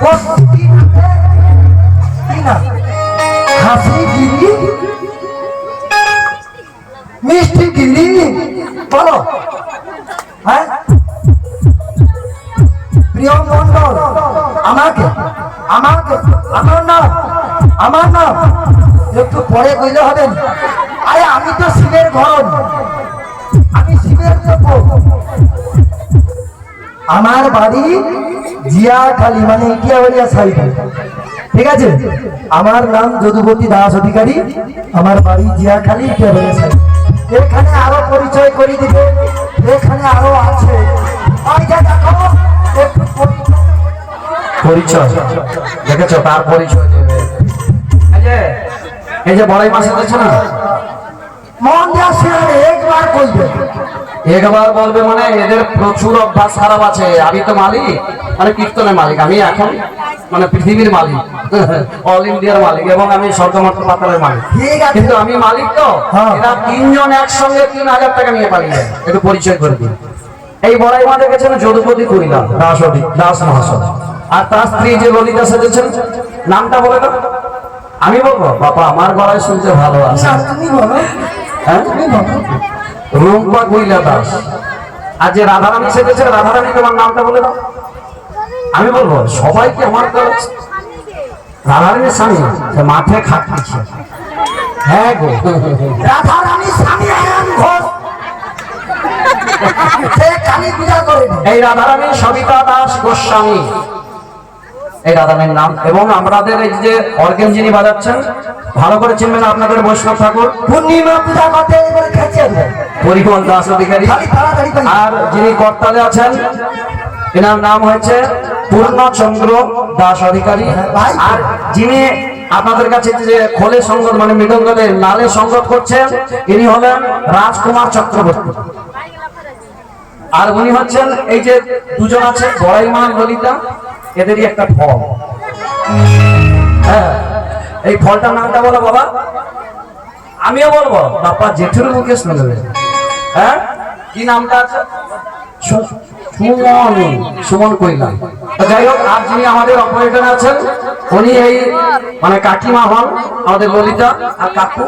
ও দিদি প্রিয় মন্ডল, আমাকে আমাকে আমার নাম একটু পরে কইলে হবেন। আরে আমি তো শিবের ঘর, আমি শিবের যোগ্য। আমার বাড়ি জিয়াখালী, মানে ইটিয়াবাড়িয়া সাইডে, ঠিক আছে? আমার নাম যদুপতি দাস অধিকারী, আমার বাড়ি জিয়াখালী, ইটিয়াবাড়িয়া সাইড। এখানে আরো পরিচয় করে দিবে, এখানে আরো আছে। আচ্ছা দেখো একটু পরিচয় দেখেছো, তার পরিচয় দেবে। এই যে বড়াই মাছ আছে না, মন দিয়ে শুনে একবার কইবে। একবার বলবে মানে এদের প্রচুর অভ্যাস খারাপ আছে। আমি তো মালিক, মানে কীর্তনের মালিক, আমি এখন মানে পৃথিবীর মালিক, অল ইন্ডিয়ার মালিক, এবং আমি স্বর্গমাত্র পাতালের মালিক। ঠিক আছে। কিন্তু আমি মালিক তো, হ্যাঁ। এরা তিনজন একসঙ্গে 3,000 টাকা নিয়ে পালিয়ে যায়। একটু পরিচয় করে দিন। এই বড়াই মা দেখেছেন যদুপতি কইলা দাস মহাশয়, আর তার স্ত্রী যে ললিতা সেজেছেন, নামটা বলে দাও। আমি বলবো? বাবা আমার গলায় শুনতে ভালো আছে। না, তুমি বলো, হ্যাঁ, তুমি বলো। রূপা কইলা দাস। আর যে রাধারানী সেজেছে, রাধারানী তোমার নামটা বলে দাও। আমি বলবো সবাইকে আমার রাধারানীর স্বামী সে মাঠে খাটছে। হ্যাঁ গো, রাধা রানী স্বামী আয়ান ঘোষ, সে কালী পূজা করে। এই রাধারানী সবিতা দাস গোস্বামী, এই রাধারানীর নাম। এবং আমাদের এই যে অর্গেন যিনি বাজাচ্ছেন, ভালো করে চিনবেন আপনাদের বৈষ্ণব ঠাকুর পূর্ণিমা পূজা করতে এবারে খেয়েছে পরিমল দাস অধিকারী। খালি তাড়াতাড়ি করি। আর যিনি কর্তালে আছেন, এনার নাম হয়েছে পূর্ণচন্দ্র দাস অধিকারী। আর যিনি আপনাদের কাছে যে খোলে সঙ্গত মানে মৃদঙ্গলে নালে সঙ্গত করছেন, ইনি হলেন রাজকুমার চক্রবর্তী। আর উনি হচ্ছেন এই যে দুজন আছে বড়াই মা ললিতা, এদেরই একটা ফল। হ্যাঁ, এই ফলটার নামটা বলো বাবা। আমিও বলবো, বাবা জেঠুর মুখে শুনবে। হ্যাঁ, কি নামটা আছে? সুমন, সুমন কইলা। তো যাই হোক, আর যিনি আমাদের অপারেটর আছেন, উনি এই মানে কাকিমা হন আমাদের ললিতা, আর কাকু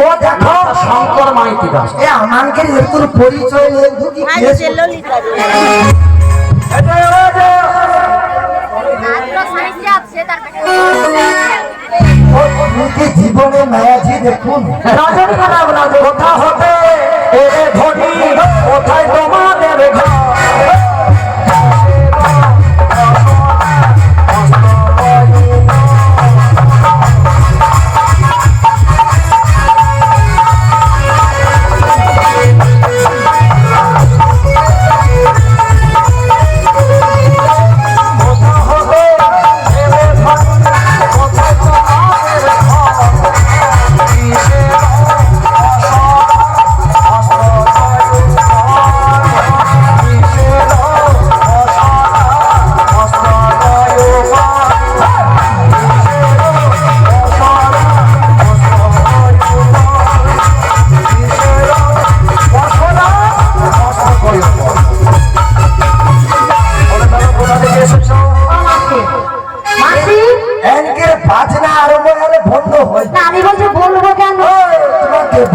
ও দেখো শঙ্কর মাইতি দাস। এ আমাকে একটু পরিচয় নিয়ে ঢুকি কেস। ও মুখে জীবনে মায়াজি দেখুন। নজর খারাপ নজর, কোথা হতে এরে ধনী, কোথায় তোমাদের ঘর?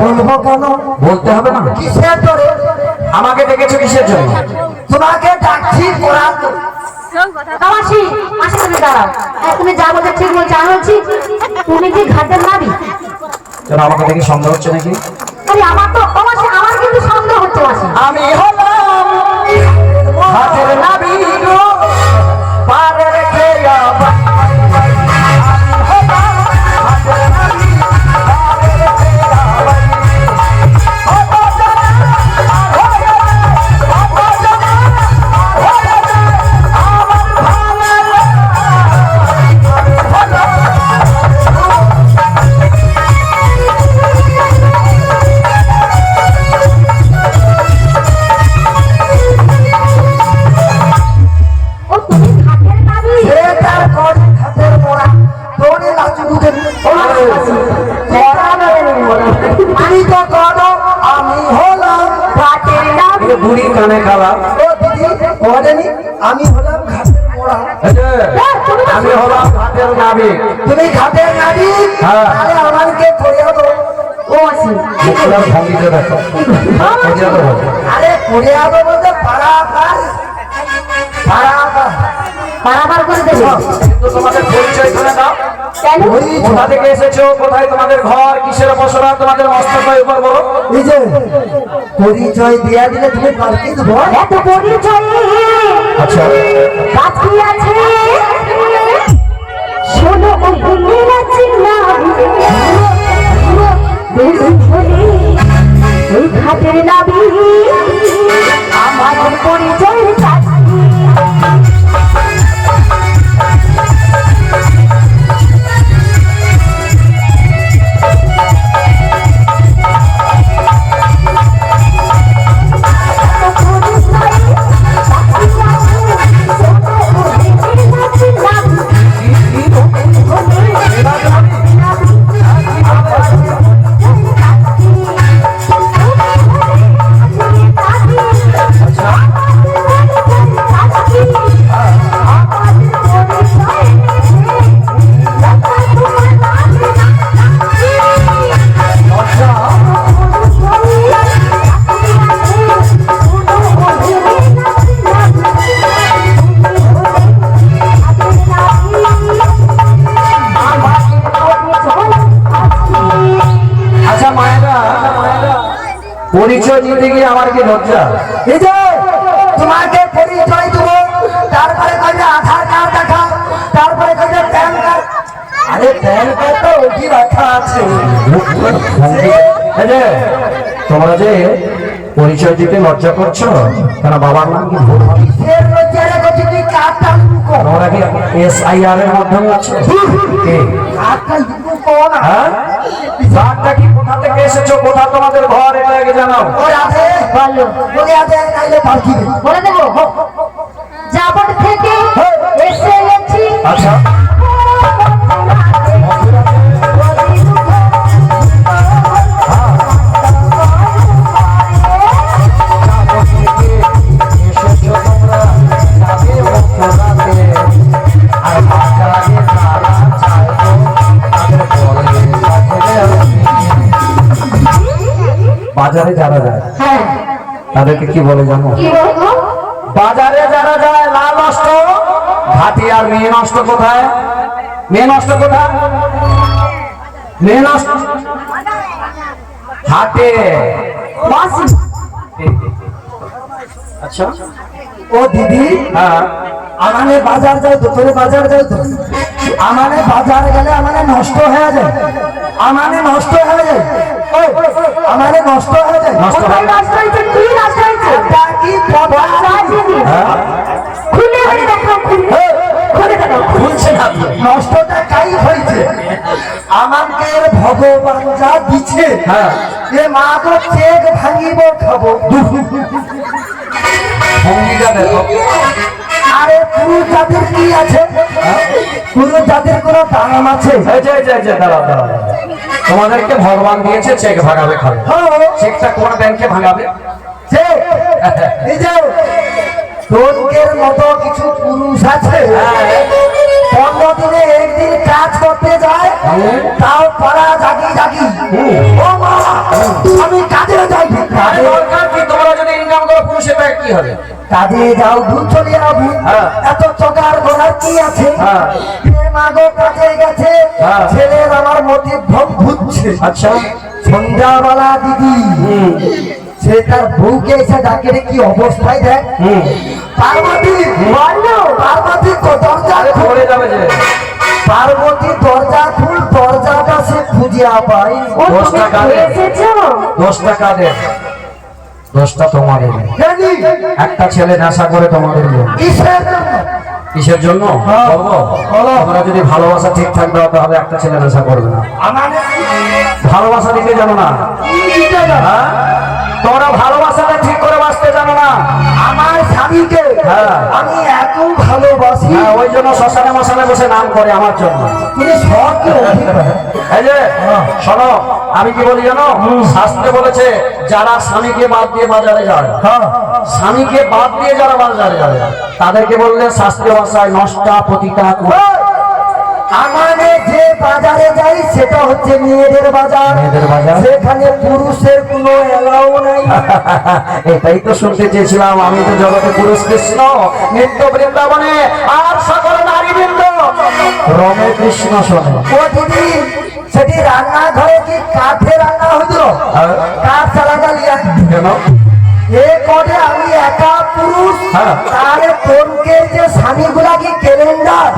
বলবো কেন? বলতে হবে না? কিসের তোরে? আমাকে ডেকেছো কিসের জন্য? তোমাকে ডাকছি কোরআন। মাসি, মাসি তুমি দাঁড়াও। তুমি যা বলছো ঠিক বলছো। আমি বলছি তুমি কি ঘাটের নাবি? কেন আমাকে দেখে সন্দেহ হচ্ছে নাকি? আরে আমার তো মাসি, আমার কিন্তু সন্দেহ হচ্ছে মাসি। আমি হলাম ঘাটের নাবি গো, পারে রেখে আবার বুড়ি কানে খাওয়া। আমি হলাম ঘাটের মোড়া। আমি হলাম ঘাটের নাবিক। তুমি ঘাটের নাবিক? হ্যাঁ। তাহলে আমাকে করিয়া দাও। ও মাসি, মুখটার ভঙ্গিতে দেখো। আরে করিয়া দাও বলতে পাড়া পাড়া পাড়া পারাপার করে দেবে। কিন্তু তোমাদের পরিচয় করে দাও। কেন? কোথা থেকে এসেছো, কোথায় তোমাদের ঘর, কিসের বসবাস, তোমাদের মস্তকের উপর বলো। এই যে পরিচয় দিয়া দিলে তুমি পাল্টে দেবো। এত পরিচয় আচ্ছা বাকি আছে, শোনো ওই দিনের চিন্নাম এই ঘাটের নাবি আমার পরিচয়ের সাক্ষী। আচ্ছা মায়েরা, পরিচয় দিতে গিয়ে আমার কি লজ্জা। এই যে তোমাকে পরিচয় দেবো, তারপরে কইবে আধার কার্ড দেখাও, তারপরে কইবে প্যান কার্ড। আরে প্যান কার্ড তো ওটি রাখা আছে। এই যে তোমরা যে পরিচয় দিতে লজ্জা করছো, কেন বাবার নাম কি ভুল হবে? ফের লজ্জারে কইছি তুই কার্ডটা লুকো। তোমরা কি SIR এর মাধ্যমে আছো? কে? কার্ডটা লুকো না। হ্যাঁ? কার্ডটা কি কোথা থেকে এসেছো, কোথা তোমাদের ঘর, এটা আগে জানাও। ওই আছে বলো, বলে আছে নাইলে পাল্টিবে। বলে দেবো যাবর থেকে এসে গেছি। আচ্ছা এসেছো তোমরা যাবে মথুরাতে, আর বাজারে যারা চাইবো তাদের বলে বাজারে যারা যায় হ্যাঁ, তাদেরকে কি বলে জানো? কি বলবো? বাজারে যারা যায় লাল নষ্ট ঘাটি, আর মেয়ে নষ্ট কোথায়? মেয়ে নষ্ট কোথায়? মেয়ে নষ্ট হাটে। বাসি আচ্ছা ও দিদি, হ্যাঁ আমানে বাজার যাই তো, তোরে বাজার যাই তো। আমানে বাজার গেলে আমানে নষ্ট হয়ে যায়, আমানে নষ্ট হয়ে যায়। ওই, আমানে নষ্ট হয়ে যায়। নষ্ট কোথায় হয়? নষ্ট হয়েছে? কি নষ্ট হয়েছে? এটা কি কথা? হ্যাঁ খুলে খুলে দেখো, খুলে খুলে দেখো। খুলছে না তো। নষ্টটা কাই হয়েছে? আমাকে ভগবান যা দিচ্ছে, হ্যাঁ এ মা তো চেক ভাঙিব খাবো। ভঙ্গিটা দেখো। আরে পুরুষ জাতির কি আছে? পুরুষ জাতির কোনো দাম আছে? এই যে দাঁড়াও দাঁড়াও দাঁড়াও। তোমাদেরকে ভগবান দিয়েছে চেক ভাগাবে খাবে। হ্যাঁ, চেকটা কোন ব্যাংকে ভাগাবে? চেক। এই যে তোর মতো কিছু পুরুষ আছে, 15 দিনে একদিন কাজ করতে যায়, তাও পাড়া জাগি জাগি। ও মা, আমি কাজে যাই। আরে দরকার কি, তোমরা যদি ইনকাম করো পুরুষের ব্যাগ কি হবে? কাজে যাও, দুধ চলে যাবো। হ্যাঁ। এত চকার গোড়ার কি আছে? হ্যাঁ। মাগো কাজে গেছে, হ্যাঁ। ছেলের আমার মতি ভ্রম ঘুরছে। আচ্ছা সন্ধ্যাবেলা দিদি সে তার বউকে এসে ডাকে রে, কি অবস্থায় দেখ। পার্বতী বলো, পার্বতী দরজা আরে খুল। পড়ে যাবে যে। পার্বতী দরজা খুল, দরজাটা সে খুঁজিয়া পাই। ও, 10 তুমি টাকা খেয়ে দে। এসেছো? 10 টাকা দে, 10টা তোমাদের। জানি একটা ছেলে নেশা করে তোমাদের জন্য। কিসের জন্য? কিসের জন্য হ্যাঁ। বলবো? বলো। তোমরা যদি ভালোবাসা ঠিকঠাক দাও তাহলে একটা ছেলে নেশা করবে না। আমাদের ভালোবাসা দিতে জানো না? দিতে দাও। হ্যাঁ? তোমরা ভালোবাসাটা ঠিক করে বাঁচতে জানো না। আমার স্বামীকে হ্যাঁ। আমি এত ভালোবাসি, হ্যাঁ, ওই জন্য শ্মশানে মশানে বসে নাম করে আমার জন্য। তুমি সব কি অধিকার? এই যে শোনো, আমি কি বলি জানো? শাস্ত্রে বলেছে যারা স্বামীকে বাদ দিয়ে বাজারে যায়, হ্যাঁ, স্বামীকে বাদ দিয়ে যারা বাজারে যায় তাদেরকে বললে শাস্ত্রীয় ভাষায় নষ্টা পতিতা। আমাদের যে বাজারে যাই সেটা হচ্ছে মেয়েদের বাজার। মেয়েদের বাজার। সেখানে পুরুষের কোনো এলাও নাই। এটাই তো শুনতে চেয়েছিলাম। আমি তো জগতে পুরুষ কৃষ্ণ, নিত্য বৃন্দাবনে আর সকল নারীবৃন্দ রমে কৃষ্ণ শোনে। ও দিদি, সেটি রান্নাঘরে কি কাঠে রান্না হইতো? কাঠ চালা জ্বালিয়া কেন? এ করে আমি একা পুরুষ, হ্যাঁ। তাহলে তোরকে যে স্বামীগুলা কি ক্যালেন্ডার?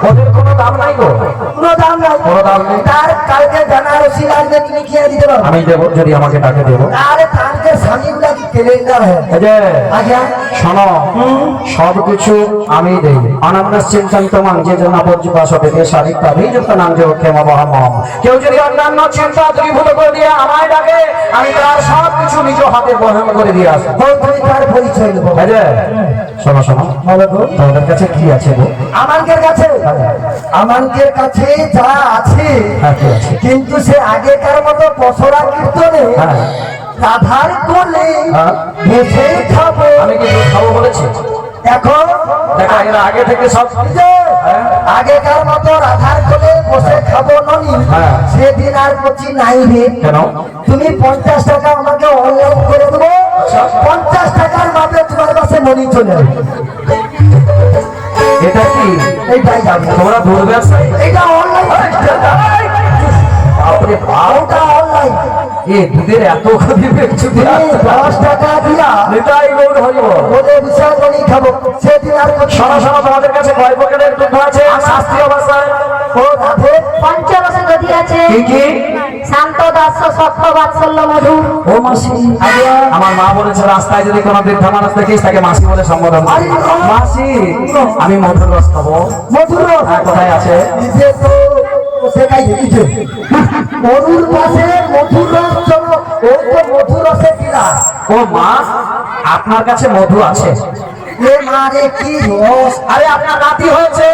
ওদের কোনো দাম নাই গো। কোনো দাম নাই। কোনো দাম নেই। তার কালকে বেনারসি লাগবে, তুমি খেয়ে দিতে পারো? আমি দেবো, যদি আমাকে টাকা দেবো। তাহলে তার যে স্বামীগুলা কি ক্যালেন্ডার হয়? এই যে আচ্ছা, শোনো, সবকিছু আমি দেই। অনন্য চিন্তন্তমাং যে জন্য বজ্রপাশতে শারীরিক অভিযুক্ত নাম যে ক্ষমা মহামম। কেউ যদি অন্যান্য চিন্তা দূরীভূত করে দিয়ে আমায় ডাকে, আমি তার সব কিছু নিজ হাতে বহন করে দিয়ে আসবো। তুমি তার পরিচয় দেবো। এই যে শোনো শোনো, বলো গো। তোমাদের কাছে কি আছে গো? আমাদের কাছে, আমাদের কাছে যা আছে, হ্যাঁ, কি আছে? কিন্তু সে আগেকার মতো পসরা কীর্তনে হ্যাঁ। রাধার কোলে হ্যাঁ। বসে খাবো। আমি কি দুধ খাবো বলেছি? এখন দেখা এর আগে থেকে সব যে আগেকার মতো রাধার কোলে বসে খাবো ননি, হ্যাঁ। সেদিন আর করছি নাই রে। কেন? তুমি 50 টাকা আমাকে অনলাইন করে দেবো, 50 টাকার মাপে তোমার কাছে ননি চলে আসবে। এটা কি? এইটাই যাবে। তোমরা দূর ব্যবসায়ী? এটা অনলাইন, বাপরে বাপ, ওটা অনলাইন। এ দুধের এত দিবে ছুটি? 10 টাকা দিয়া এটাই গৌর হরিব। ওদের বিশাল ননি খাবো, সেদিন আর করছি শোনো শোনো, তোমাদের কাছে কয় পকেটের দুধ আছে শাস্ত্রীয় ভাষায়? ও রাধে পঞ্চরসে দধি আছে, কি কি? শান্ত দাস্য সত্য বাৎসল্য মধু। ও মাসি, আমার মা বলেছে রাস্তায় যদি কোনো বৃদ্ধ মানুষ দেখিস তাকে মাসি বলে সম্বোধন করবি। মাসি, আমি মধুর রস খাবো। মধুর রস। হ্যাঁ, কোথায় আছে? নিজে তো সেটাই দেখিছে মধুর পাশে মধুর রস চলো, ও তো মধুর রসে দিলা। ও মা, আপনার কাছে মধু আছে? এ মারে কি রস। আরে আপনার নাতি হয়েছে,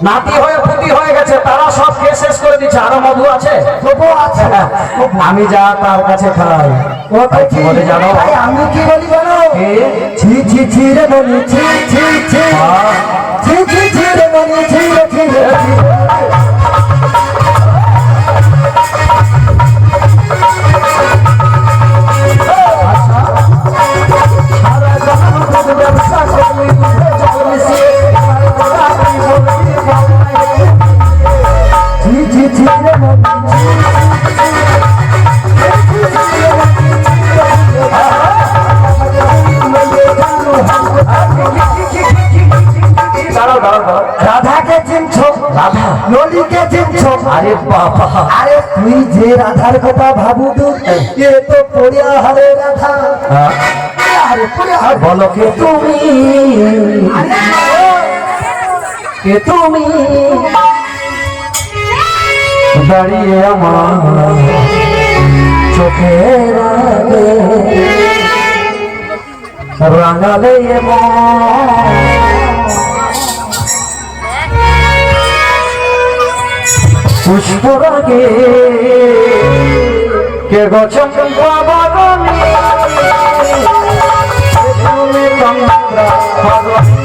নাতি হয়ে পুতি হয়ে গেছে, তারা সব খেয়ে শেষ করে দিচ্ছে, আরো মধু আছে? তবু আছে। আমি যা তার কাছে খাই। ও তো কি বলে জানো? ভাই, আমি কি বলি জানো? কি? ছি ছি ছি রে বলি, ছি ছি ছি, ছি ছি ছি রে বলি, ছি রে ছি রে ছি। সারা জগৎ দুধ ব্যবসা করলি, দুধে জল মিশিয়ে ছি ছি ছি রে বলি, দাঁড়াও দাঁড়াও দাঁড়াও। রাধাকে চিনছো? রাধা? নলিকে চিনছো? আরে বাবা, আরে তুই যে রাধার কথা ভাবু তো, এ তো পড়িয়া হারে রাধা। হ্যাঁ? আরে পড়িয়া হারে। বলো কে তুমি? কে তুমি দাঁড়িয়ে আমার চোখের আগে রাঙালে পুষ্পরাগে কে গছন বাগানে তুমি চন্দ্রা তুমি চন্দ্রা তুমি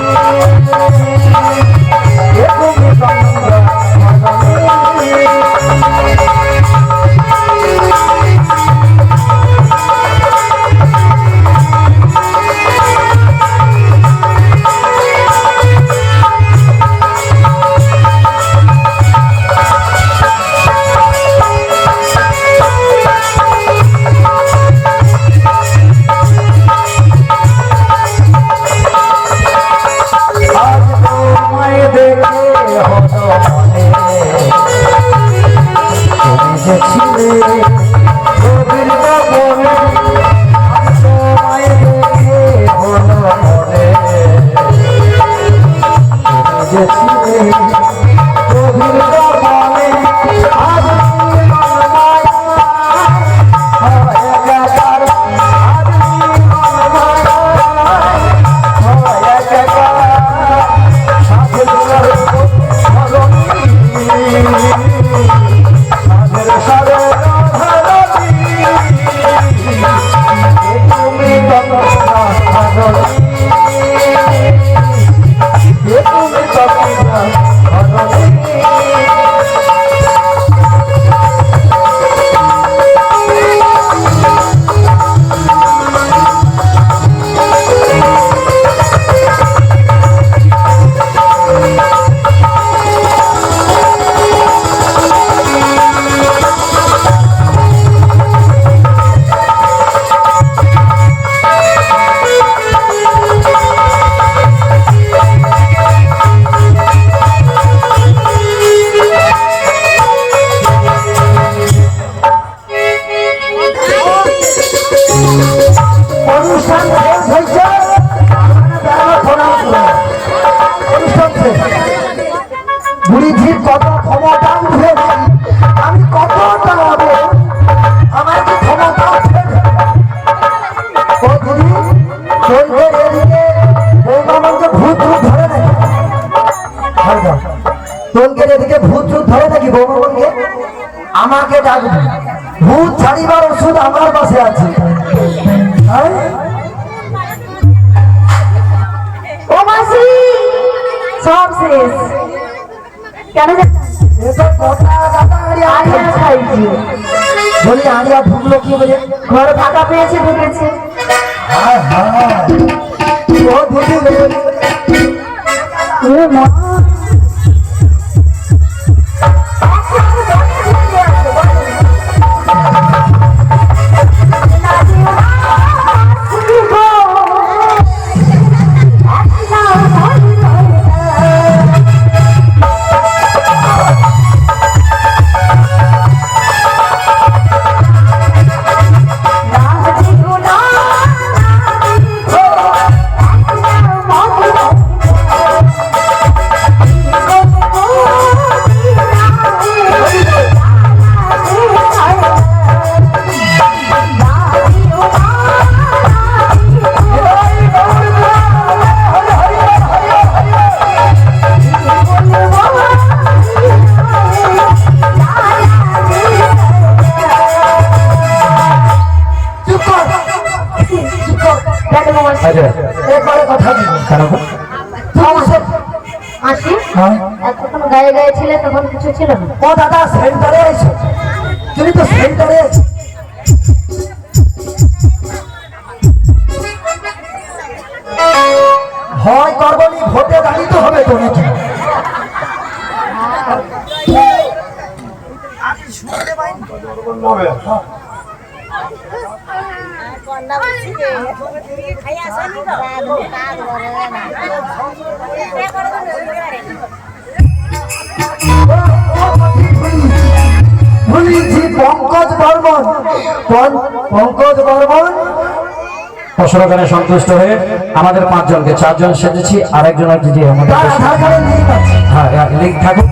আমাকে ডাকবি, ভূত ছাড়িবার ওষুধ আমার পাশে আছে। হ্যাঁ? ও মাসি সব শেষ কেন এসব কথা গাদাগাড়ি আরিয়া আছে। খাইছি বলি আরিয়া ঢুকলো কি বলে? ঘর ফাঁকা পেয়েছে ঢুকেছে হায় হায়, ও ঢুকে গেল। ও মা আচ্ছা একবারে কথা দিবি। কেন? আসি হ্যাঁ? এতক্ষণ গায়ে গায়ে ছিলে তখন কিছু ছিল না ও দাদা সেন্টারে এসো, তুমি তো সেন্টারে এসো। হয় করবনি, ভোটে দাঁড়িয়ে তো হবে তো নাকি? ভুলিছি পঙ্কজ বর্মন, পঙ্কজ বর্মন। প্রশ্নজনে সন্তুষ্ট হয়ে আমাদের 5 জনকে 4 জন সেজেছি, আরেকজন যদি আমাদের তার আধার কার্ডে নিয়ে পাচ্ছি। হ্যাঁ লিখ থাকুক,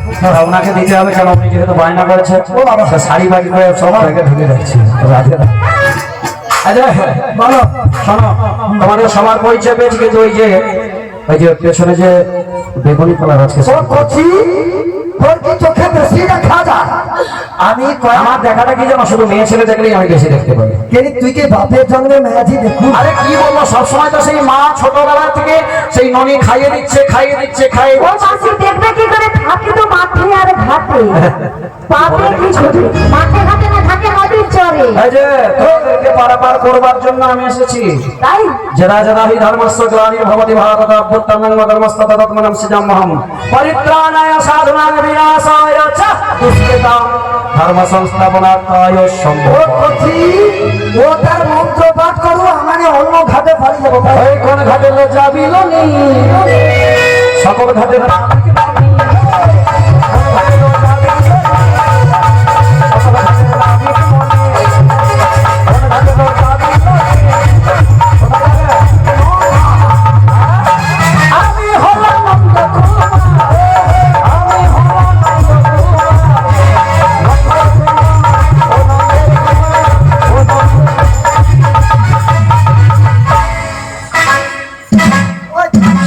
ওনাকে দিতে হবে কারণ উনি যেহেতু বায়না করেছে ও বাবা। তা শাড়ি বাড়ি করে সব ব্যাগে ঢুকে যাচ্ছি। বলো, শোনো, তোমাদের সবার পরিচয় পেয়েছি, কিন্তু ওই যে পেছনে যে বেগুনি কালার আজকে ও কচি, তোর কি চোখে বেশি দেখা যায়? আমি আমার দেখাটা কি জানো, শুধু মেয়ে ছেলে দেখলেই আমি বেশি দেখতে পাই। তুই কি বাপের জন্মে মেয়াজি দেখুন? আরে কি বলবো, সবসময় তো সেই মা ছোটবেলা থেকে সেই ননি খাইয়ে দিচ্ছে ও মাসি দেখবে কি করে থাকে তো মাঠে আর ঘাটে পাবে কি ছুটে মাঠে ঘাটে না থাকে নদীর চরে এই যে তোদেরকে পারাপার করবার জন্য আমি এসেছি। তাই যদা যদা হি ধর্মস্য গ্লানির ভবতি ভারতত অভ্যুত্থানং ধর্মস্তত তৎমনং সৃজাম্যহম পরিত্রাণায় সাধনাং বিনাশায় চ দুষ্কৃতাং ধর্ম সংস্থাপনার্থায় ও সম্ভব। কচি, ও তার মন্ত্র পাঠ করো, আমাকে অন্য ঘাটে পাড়ি যাবো। ওই কোন ঘাটে যাবি লনি সকল ঘাটে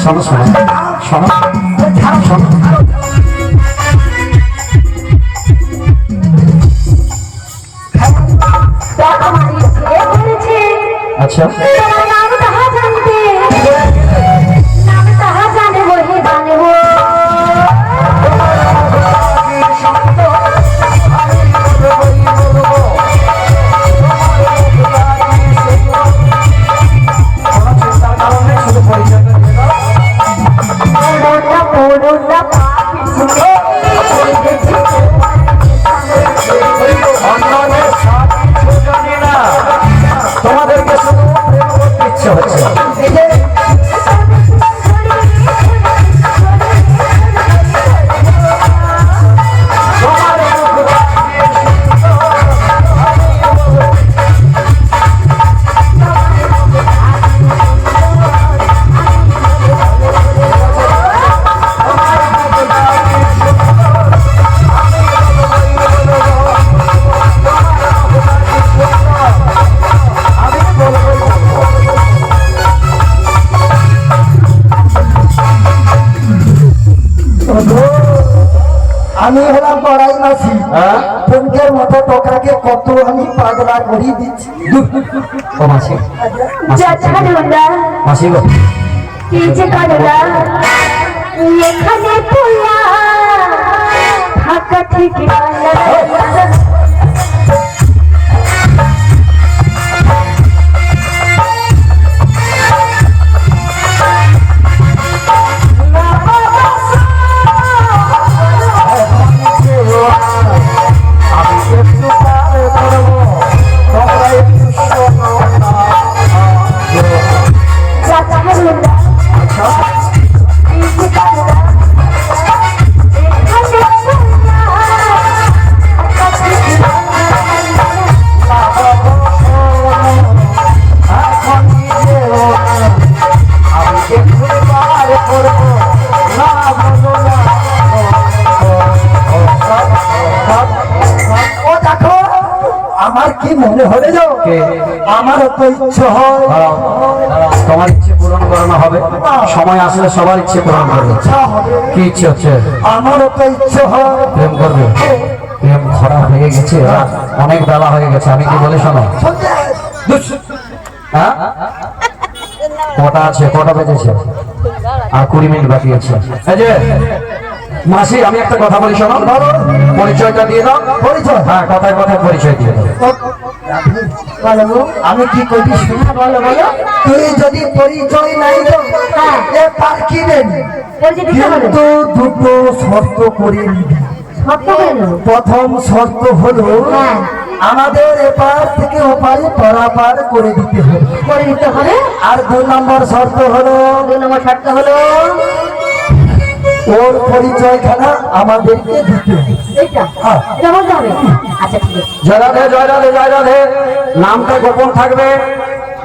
শোনো শোনো শোনো শোনো, দেখো মারি ছেলে বলেছে আচ্ছা তোমার নাম তাহা জানতে নাম তাহা জানে বলে জানব চিন্তার কারণ নেই, শুধু পরিচয়টা দিয়ে দাও। পুরোটা পুরোটা পাখি ছিল অন্যদের সব কিছু জানি না, তোমাদেরকে শুধু প্রেম করতে ইচ্ছে আমি হলাম বড়াই মাসি, হ্যাঁ? পঙ্কের মতো টোকাকে কত আমি পাগলা করি দিচ্ছি। ও মাসি, যাচ্ছানুদা মাসি গো, কি যে কানুদা এখানে তোলা থাকা ঠিক না। আমি একটু পারে ধরবো, তোমরা একটু শোনো না। যাচ্ছানুদা কি যে কানুদা এখানে তোলা থাকা ঠিক না। এখন নিজেও আমি একটু পারে করবো না, বলো না। ও দেখো, আমার কি মনে হলে যাও, কে? আমারও তো ইচ্ছে হয়, দাঁড়াও, দাঁড়াও, তোমার ইচ্ছে পূরণ করানো হবে, সময় আসলে সবার ইচ্ছে পূরণ করবে। ইচ্ছা হবে, কি ইচ্ছে হচ্ছে? আমারও তো ইচ্ছে হয়। প্রেম করবে? প্রেম খরা হয়ে গেছে, অনেক বেলা হয়ে গেছে, আমি কি বলে শোনো। হ্যাঁ, কটা আছে, কটা বেজেছে? আর 20 মিনিট বাকি আছে। এই যে মাসি, আমি একটা কথা বলি শোনো, পরিচয়টা দিয়ে দাও। পরিচয়? হ্যাঁ, কথায় কথায় পরিচয় দিয়ে দাও। বলো, আমি কি করি শুনে, বলো বলো তুই যদি পরিচয় নাই তো হ্যাঁ। এ পার্কি দেবি, বলছি দিতে হবে কিন্তু দুটো শর্ত করে নিবি। সত্য করে নেবো। প্রথম শর্ত হলো হ্যাঁ। আমাদের এপার থেকে ওপারে পারাপার করে দিতে হবে। করে দিতে হবে। আর 2 নম্বর শর্ত হলো 2 নম্বর শর্ত হলো ওর পরিচয়খানা আমাদেরকে দিতে হবে। এইটা হ্যাঁ। এটা বলতে হবে। আচ্ছা ঠিক আছে। জয় রাধে, জয় রাধে, জয় রাধে। নামটা গোপন থাকবে,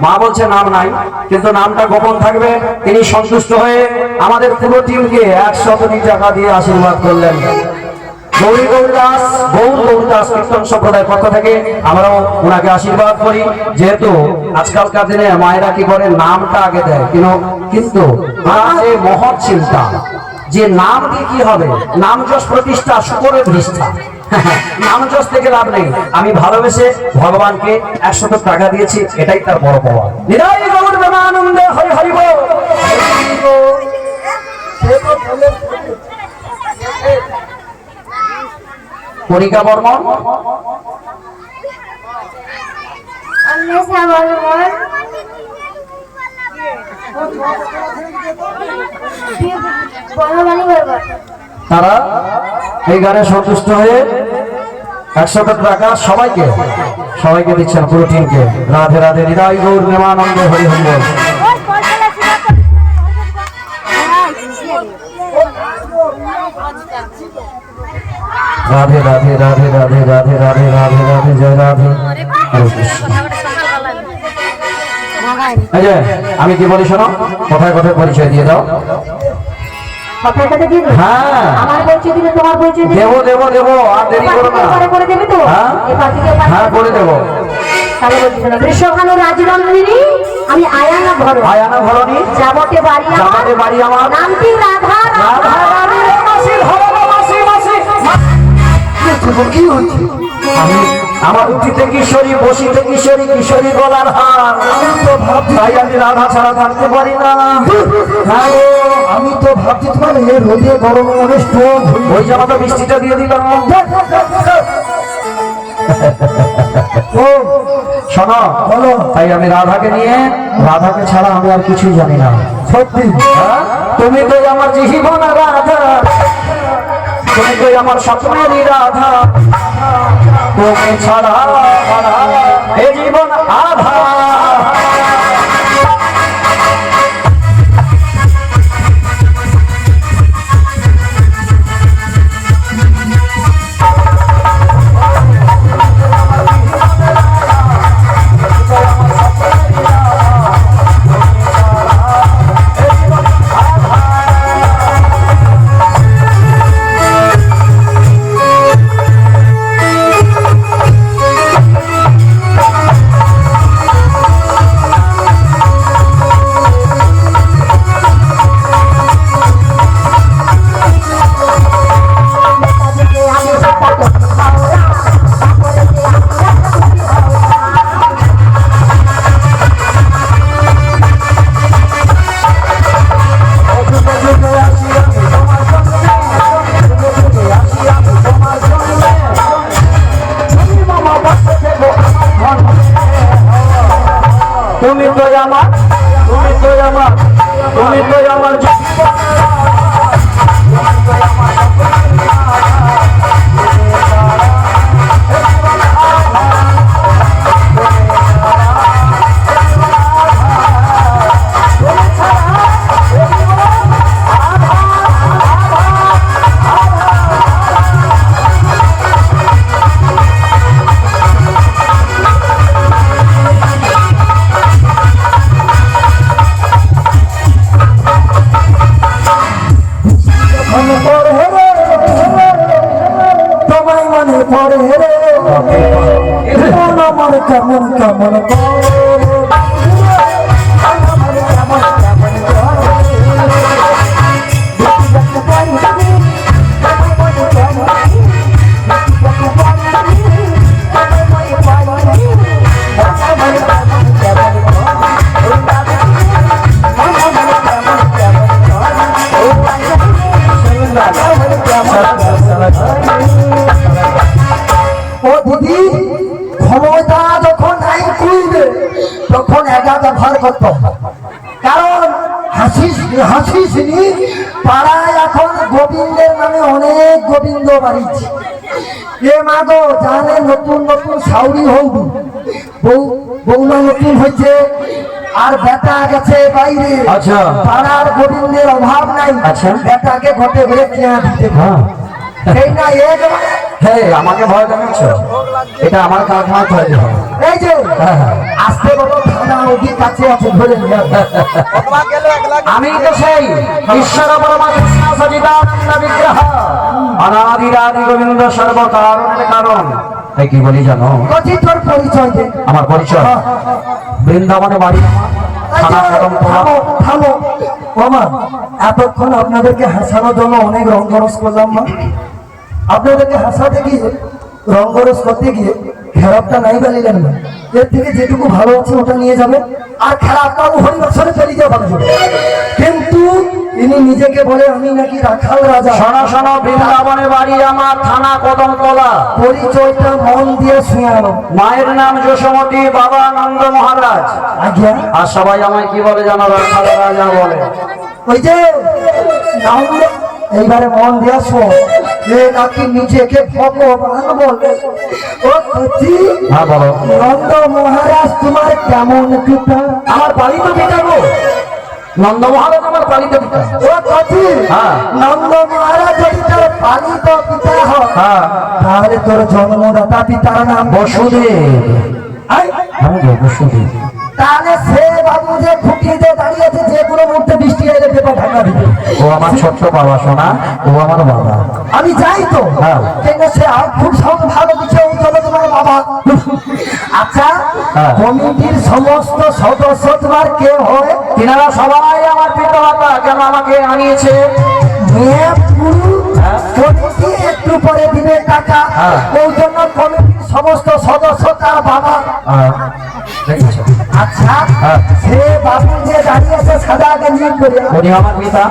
মা বলছে নাম নাই, কিন্তু নামটা গোপন থাকবে। তিনি সন্তুষ্ট হয়ে আমাদের পুরো টিমকে 100 টাকা দিয়ে আশীর্বাদ করলেন। গৌরী গৌরদাস, গৌরদাস কীর্তন সম্প্রদায়ের পক্ষ থেকে আমরাও ওনাকে আশীর্বাদ করি। যেহেতু আজকালকার দিনে মায়েরা কি করে, নামটা আগে দেয়, কিন্তু ওনার যে মহৎ চিন্তা, যে নাম দিয়ে কি হবে, নাম যশ প্রতিষ্ঠা শুকরের নিষ্ঠা। নাম যশ থেকে লাভ নেই। আমি ভালোবেসে ভগবানকে 100 টাকা দিয়েছি, এটাই তার বড় পাওয়া। নিরাই গৌর প্রেমানন্দে হরি হরি বল। কণিকা বর্মন, তারা এই গানে সন্তুষ্ট হয়ে 100 টাকা সবাইকে দিচ্ছেন, পুরো টিমকে। রাধে রাধে, নিরাই গৌর প্রেমানন্দে হরি হরি বল। রাধে রাধে, রাধে রাধে, রাধে রাধে, রাধে রাধে, জয় রাধে, হরে কৃষ্ণ। এই যে আমি কি বলি শোনো, কথায় কথায় পরিচয় দিয়ে দাও। কথার কথা দিয়ে দেবে? হ্যাঁ, আমার পরিচয় দিলে তোমার পরিচয় দিলে দেবো দেবো দেবো, আর দেরি করো না। করে দেবে তো? হ্যাঁ? এবার থেকে এবার হ্যাঁ, করে দেবো। তাহলে বলছি শোনো, বৃষভানু রাজনন্দিনী, আমি আয়ানা ঘর, আয়ানা ভরণী, যাবতে বাড়ি আমার, যাবতে বাড়ি আমার, নামটি রাধা। রাধা রাধে, মাসি ধরো না, মাসি মাসি। কি হচ্ছে? আমি আমার উঠিতে কিশোরী, বসিতে কিশোরী, কিশোরী গলার হার। আমি তো ভাবছি, তাই আমি রাধা ছাড়া থাকতে পারি না। হ্যাঁ গো, আমি তো ভাবছি তোমার এই রোদে গরমে অনেক স্ট্রং। ওই জামা তো বৃষ্টিটা দিয়ে দিলাম। ও শোনো, বলো, তাই আমি রাধাকে নিয়ে, রাধাকে ছাড়া আমি আর কিছুই জানি না। সত্যি হ্যাঁ? তুমি তো আমার জীবন রাধা, তুমি তো আমার স্বপ্নেরই রাধা, তুমি ছাড়া এ জীবন আধা। করে রে মন আমার কেমন কেমন ও দিদি ক্ষমতা যখন নাই খুলবে তখন একা ব্যবহার করতে হবে। কারণ হাসিস নি পাড়ায় এখন গোবিন্দের নামে অনেক গোবিন্দ বাড়িছে। এ মা গো জানে নতুন নতুন সাউরি হইব বৌমা নতুন হয়েছে আর বেটা গেছে বাইরে। আচ্ছা। পাড়ার গোবিন্দের অভাব নাই। আচ্ছা। বেটাকে ঘটে ঘুরে চেয়া দিতে হ্যাঁ এই না একেবারে হে আমাকে ভয় দেখাচ্ছ, এটা আমার কারখানা তৈরি হবে। এই যে আসতে বলো থানা ওদি কাছে আছে ধরে নিয়ে আমি তো সেই ঈশ্বর পরমাত্মা সচিদানন্দ বিগ্রহ অনাদিরাদি গোবিন্দ সর্বকারণের কারণ। এই কি বলি জানো? কচি তোর পরিচয় দে। আমার পরিচয় বৃন্দাবনে বাড়ি, থানা কদমতলা। থামো মামা, এতক্ষণ আপনাদেরকে হাসানোর জন্য অনেক রঙ্গরস করলাম মা। আপনাদেরকে হাসাতে গিয়ে রঙ্গরস করতে গিয়ে খারাপটা নাই বলিলেন না। এর থেকে যেটুকু ভালো আছে ওটা নিয়ে যাবে আর খারাপটা হরিবছরে চলে যাবে। কিন্তু ইনি নিজেকে বলে আমি নাকি রাখাল রাজা। শোনো শোনো, বৃন্দাবনে বাড়ি আমার, থানা কদমতলা। পরিচয়টা মন দিয়ে শুনে আনো। মায়ের নাম যশোমতী, বাবা নন্দ মহারাজ। আজ্ঞা। আর সবাই আমায় কি বলে জানো? রাখাল রাজা বলে। ওই যে এইবারে মন দিয়ে শোন, এ নাকি নিজেকে ভগবান বলে। ও কচি, হ্যাঁ বলো। নন্দ মহারাজ তোমার কেমন পিতা? আমার পালিত পিতা গো, নন্দ মহারাজ আমার পালিত পিতা। ও কচি, হ্যাঁ। নন্দ মহারাজ যদি তার পালিত পিতা হয় হ্যাঁ। তাহলে তোর জন্মদাতা পিতার নাম বসুদেব। আই, আমি গো বসুদেব। তাহলে সে বাবু যে খুঁটিতে দাঁড়িয়েছে যে কোনো মুহূর্তে বৃষ্টি এলে পেপার ঢাকা দিবে। ও আমার ছোট্ট বাবা, সোনা, ও আমার বাবা। আমি যাই তো, হ্যাঁ। কিন্তু সে আর খুব ভালো কিছু চলো তোমার বাবা। আচ্ছা, হ্যাঁ। কমিটির সমস্ত সদস্য তোমার কে হয়? তিনারা সবাই আমার পিতা মাতা। কেন আমাকে আনিয়েছে? মেয়ে পুরুষ কমিটি একটু পরে দিবে টাকা, হ্যাঁ। ওই জন্য কমিটির সমস্ত সদস্য তার বাবা। দেখেছো? আচ্ছা, হ্যাঁ। সে বাবু যে দাঁড়িয়েছে সাদা গেঞ্জি পরে, উনি আমার পিতা।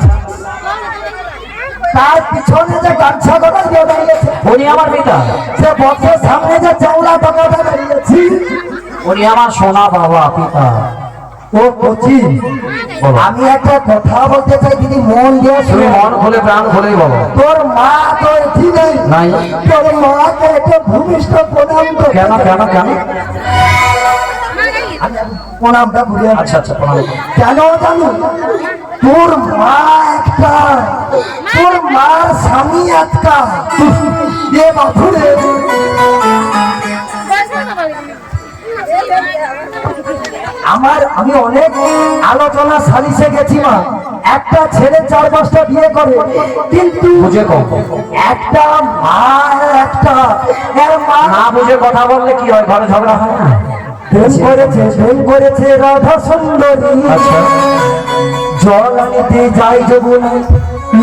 তার পিছনে যে গামছা গড়া দিয়ে দাঁড়িয়েছে, উনি আমার পিতা। সে বক্সের সামনে যে চাউলা টাকাটা দাঁড়িয়েছি, উনি আমার সোনা বাবা, পিতা। ও কচি, বলো। আমি একটা কথা বলতে চাই দিদি, মন দিয়ে তুমি শুনে। মন খুলে প্রাণ খুলেই বলো। তোর মা তো এটি নেই, নাই। তোর মাকে একটা ভূমিষ্ঠ প্রণাম কর। কেন কেন কেন? প্রণামটা ঘুরে আচ্ছা আচ্ছা, প্রণাম করো। কেন জানো? তোর মা একটা, তোর মার স্বামী একটা। এ বাথুরে আমি অনেক আলোচনা সালিশে গেছি মা। একটা ছেলে 4-5টা বিয়ে করে, কিন্তু বুঝে কম। একটা মা, একটা এর মা না বুঝে কথা বললে কি হয়? ঘরে ঝগড়া হয় না? প্রেম করেছে রাধা সুন্দরী। আচ্ছা। জল আনিতে যাই যমুনা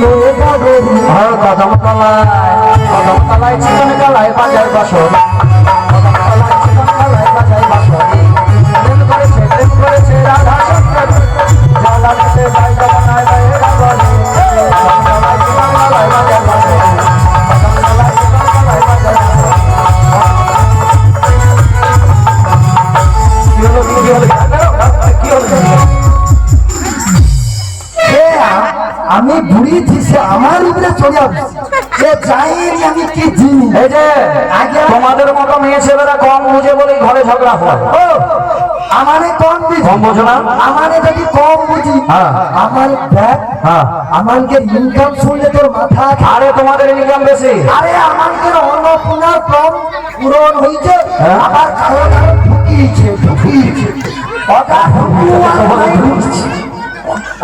লয়ে গাগরি। আর কদমতলায়, কদমতলায় চিকন গলায় বাজার বাসর। কদমতলায় চিকন গলায় বাজার বাসর। প্রেম করেছে রাধা সুন্দরী। জল আনিতে যাই যমুনায় লয়ে গাগরি। কদমতলায় চিকন গলায় বাজার বাসর। কদমতলায় চিকন গলায় বাজার বাসর। কি হলো কি হলো? কি হলো? আমি বুড়ি দিছে আমার উপরে চলে আসছে, যাইনি আমি কি জিনি। এই যে তোমাদের মতো মেয়ে ছেলেরা কম বুঝে বলেই ঘরে ঝগড়া হয়। ও আমারে কম বুঝি, কম বোঝো না? আমারে যদি কম বুঝি, হ্যাঁ। আমার দেখ, হ্যাঁ। আমাকে ইনকাম শুনলে তোর মাথা। আরে তোমাদের ইনকাম বেশি। আরে আমাকে অন্নপূর্ণা কম পূরণ হয়েছে, হ্যাঁ। আবার কারো কারো ঢুকিয়েছে। ওটা ঢুকু আর নাই ঢুকু,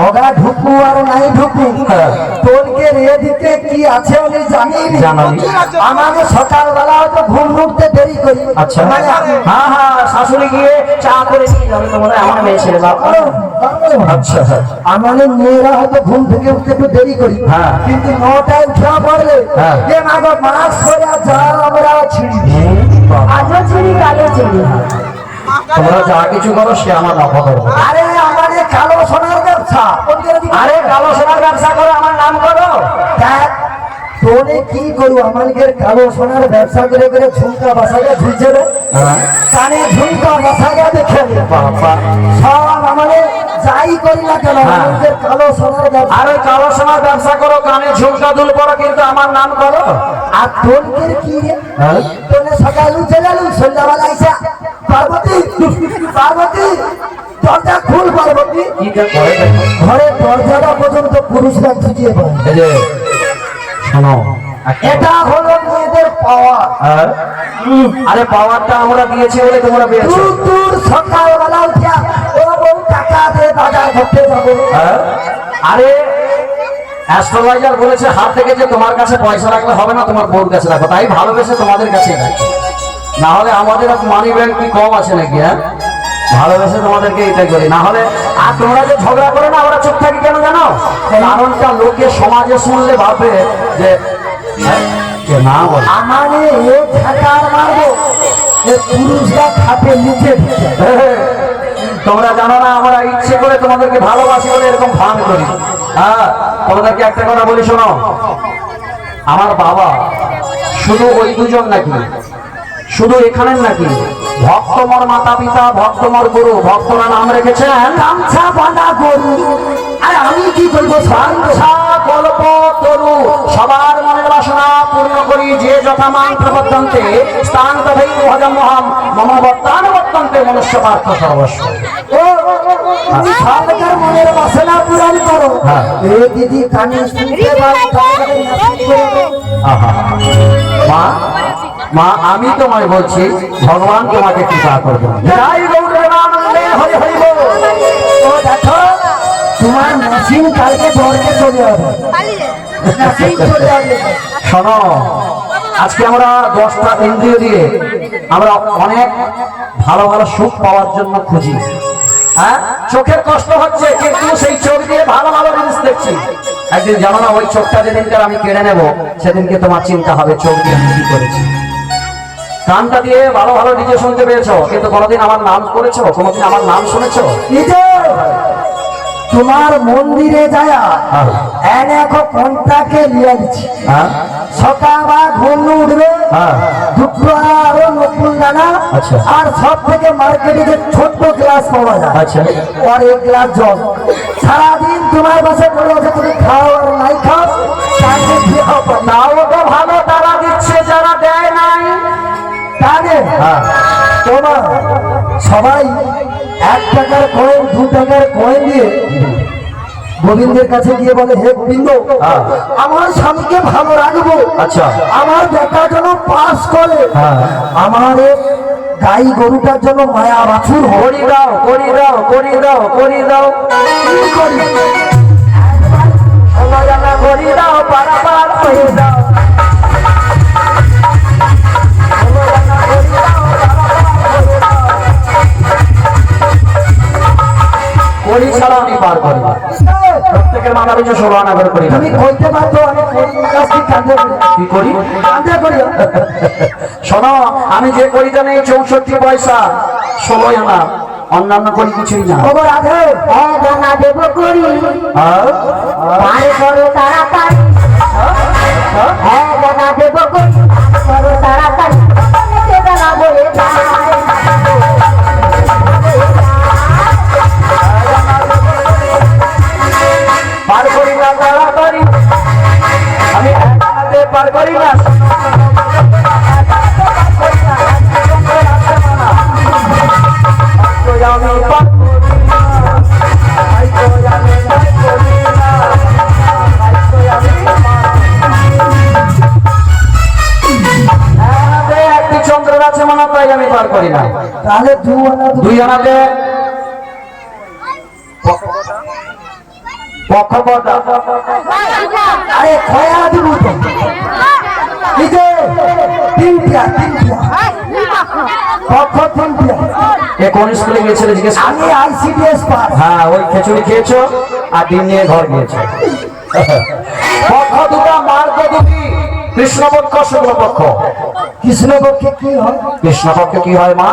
ওটা ঢুকু আর নাই ঢুকু, হ্যাঁ। তোরকে তোদের এদিকে কি আছে আমি জানি জানালি। আমাকে সকালবেলা হয়তো ঘুম উঠতে দেরি করি। আচ্ছা মানে হ্যাঁ হ্যাঁ শাশুড়ি গিয়ে চা করে নিয়ে যাবে তোমার আমার মেয়ে ছেলে বাবা। আচ্ছা আমাদের মেয়েরা হয়তো ঘুম থেকে উঠতে একটু দেরি করি, হ্যাঁ। কিন্তু 9টায় উঠা পড়লে হ্যাঁ। যে মাগো মাছ সোয়া যা আমরা ছিড়ি আজও ছিড়ি কালো ছিড়ি। তোমরা যা কিছু করো সে আমার নফা করবো। আরে আমাদের কালো সোনার ব্যবসা আরে কালো সোনার ব্যবসা করো আমার নাম করো। দেখ তোরে কি করবো আমাদের কালো সোনার ব্যবসা করে করে ঝুমকা বাসাকে ঝুলছে রে, কানে ঝুমকা বাসাকে দেখে নে। বাবা সব আমাদের যাই করি না কেন হ্যাঁ। আমাদের কালো সোনার ব্যবসা। আর ওই কালো সোনার ব্যবসা করো কানে ঝুমকা দুল করো কিন্তু আমার নাম করো। আর তোর কি রে হ্যাঁ? তোরে সকাল উঠে গেল সন্ধ্যাবেলা আইসা পার্বতী পার্বতী দরজা খুল পার্বতী, কি করে দেখো। ঘরের দরজাটা পর্যন্ত পুরুষরা ঝুঁকিয়ে পড়ে। এই যে শোনো এটা হলো মেয়েদের পাওয়া। আর আরে পাওয়ারটা আমরা দিয়েছি বলে তোমরা পেয়েছো। দূর দূর সকালবেলা উঠা ও বউ টাকা দিয়ে বাজার করতে যাবো। হ্যাঁ? আরে অ্যাস্ট্রোলজার বলেছে হাত থেকে যে তোমার কাছে পয়সা রাখলে হবে না, তোমার বউর কাছে রাখো, তাই ভালোবেসে তোমাদের কাছে রাখো। না হলে আমাদের মানি ব্যাংক কি কম আছে নাকি? হ্যাঁ ভালোবেসে তোমাদেরকে এটাই করি, না হলে আর তোমরা যে ঝগড়া করে না আমরা চুপ থাকি কেন জানো? কারণটা লোকে সমাজে শুনলে ভাববে যে হ্যাঁ, কে না বলে আমারে এ ঠাকার মারবো এ পুরুষরা খাপে নিচে ঢুকে। তোমরা জানো না আমরা ইচ্ছে করে তোমাদেরকে ভালোবাসি বলে এরকম ভান করি। হ্যাঁ তোমাদেরকে একটা কথা বলি শোনো, আমার বাবা শুধু ওই দুজন নাকি, শুধু এখানের নাকি, ভক্তমর মাতা পিতা, ভক্তমর গুরু, ভক্তরা নাম রেখেছেন গামছা বাঁধা গরু। আরে আমি কি করবো সাংসা কল্প তরু, সবার মনের বাসনা পূর্ণ করি যে যথা মান প্রবর্তন্তে স্থান তথৈ ভজম মহাম মম বর্তান বর্তন্তে মনুষ্য পার্থ সর্বস্ব। ও তুমি সরকার মনের বাসনা পূরণ করো। হ্যাঁ। এ দিদি কানে শুনতে পাই তাহলে নাকি করবে? আহা, মা মা আমি তোমায় বলছি ভগবান তোমাকে কৃপা করবেন। জয় গৌরানন্দে হরি হরি বল। ও দেখো তোমার মেশিন কালকে দরকে চলে যাবে, মেশিন চলে যাবে। শোনো আজকে আমরা 10টা ইন্দ্রিয় দিয়ে আমরা অনেক ভালো ভালো সুখ পাওয়ার জন্য খুঁজি। হ্যাঁ চোখের কষ্ট হচ্ছে কিন্তু সেই চোখ দিয়ে ভালো ভালো জিনিস দেখছি। একদিন জানো না ওই চোখটা যেদিনকার আমি কেড়ে নেব সেদিনকে তোমার চিন্তা হবে চোখ দিয়ে আমি কি করেছি। কানটা দিয়ে ভালো ভালো নিজে শুনতে পেয়েছো কিন্তু কোনোদিন আমার নাম করেছো, কোনোদিন আমার নাম শুনেছো? নিজে তোমার মন্দিরে যায়া হ্যাঁ। দেখো কোনটাকে নিয়ে দিচ্ছি। হ্যাঁ সকালবেলা ঘুম উঠবে, হ্যাঁ দুটো আরো নকুল দানা, আচ্ছা। আর সব থেকে মার্কেটে যে ছোট্ট গ্লাস পাওয়া যায় আচ্ছা আর 1 গ্লাস জল। সারাদিন তোমার পাশে পড়ে আছে, তুমি খাও আর নাই খাও, তাকে খেয়ে পাও। তাও তো ভালো তারা দিচ্ছে যারা দেয় নাই। তাহলে হ্যাঁ তোমার সবাই 1 টাকার কয়েন 2 টাকার কয়েন দিয়ে গোবিন্দের কাছে গিয়ে বলে হে গোবিন্দ হ্যাঁ। আমার স্বামীকে ভালো রাখবো, আচ্ছা আমার বেটা যেন পাস করে, হ্যাঁ। আমার এই গাই গরুটার জন্য মায়া বাছুর হোক। করি দাও করি দাও করি দাও করি দাও কি করি? সমাজানা করি দাও পারাপার হয়ে দাও। করি ছাড়া আমি পার করি না। প্রত্যেকের মাথা পিছু 16 আনা করে করি না। তুমি কইতে পারতো আমি করি কাজ কি কাঁদে কি করি? কাঁদে করি। শোনো আমি যে করিটা নেই 64 পয়সা 16 আনা, অন্যান্য করি কিছুই না। খবর আছে দানা দেব করি হ্যাঁ? পার করো তাড়াতাড়ি। হ্যাঁ দানা দেব করি করো তাড়াতাড়ি, অনেকে দানা বলে যায়। পার করি না তাড়াতাড়ি, আমি এক হাতে পার করি না। আমি পার করি না, তাই তো আমি পার করি না, তাই তো আমি এক হাতে একটি চন্দ্রের আছে মনে হয়, তাই আমি পার করি না। তাহলে 2 আনা 2 আনাতে পক্ষপট আরে খয়া দিব তো এই যে তিনটা পক্ষ তিনটা এ কোন স্কুলে গিয়েছিলে জিজ্ঞেস আমি আইসিডিএস পাস হ্যাঁ ওই খিচুড়ি খেয়েছো আর ডিম নিয়ে ঘর গিয়েছো পক্ষ দুটো মার্গ দুটি কৃষ্ণপক্ষ শুক্লপক্ষ কৃষ্ণপক্ষে কি হয় কৃষ্ণপক্ষে কি হয় মা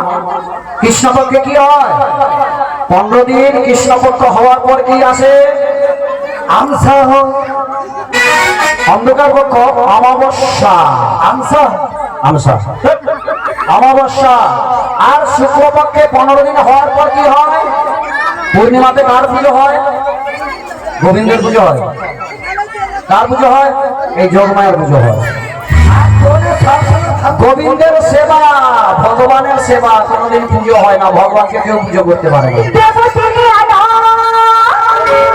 কৃষ্ণপক্ষে কি হয় 15 দিন কৃষ্ণপক্ষ হওয়ার পর কি আসে আমসা হয় অন্ধকার পক্ষ অমাবস্যা আমসা আমসা অমাবস্যা আর শুক্লপক্ষে 15 দিন হওয়ার পর কি হয় পূর্ণিমাতে কার পুজো হয় গোবিন্দের পুজো হয় কার পুজো হয় এই যোগমায়ের পুজো হয় গোবিন্দের সেবা ভগবানের সেবা কোনোদিন পুজো হয় না ভগবানকে কেউ পুজো করতে পারে না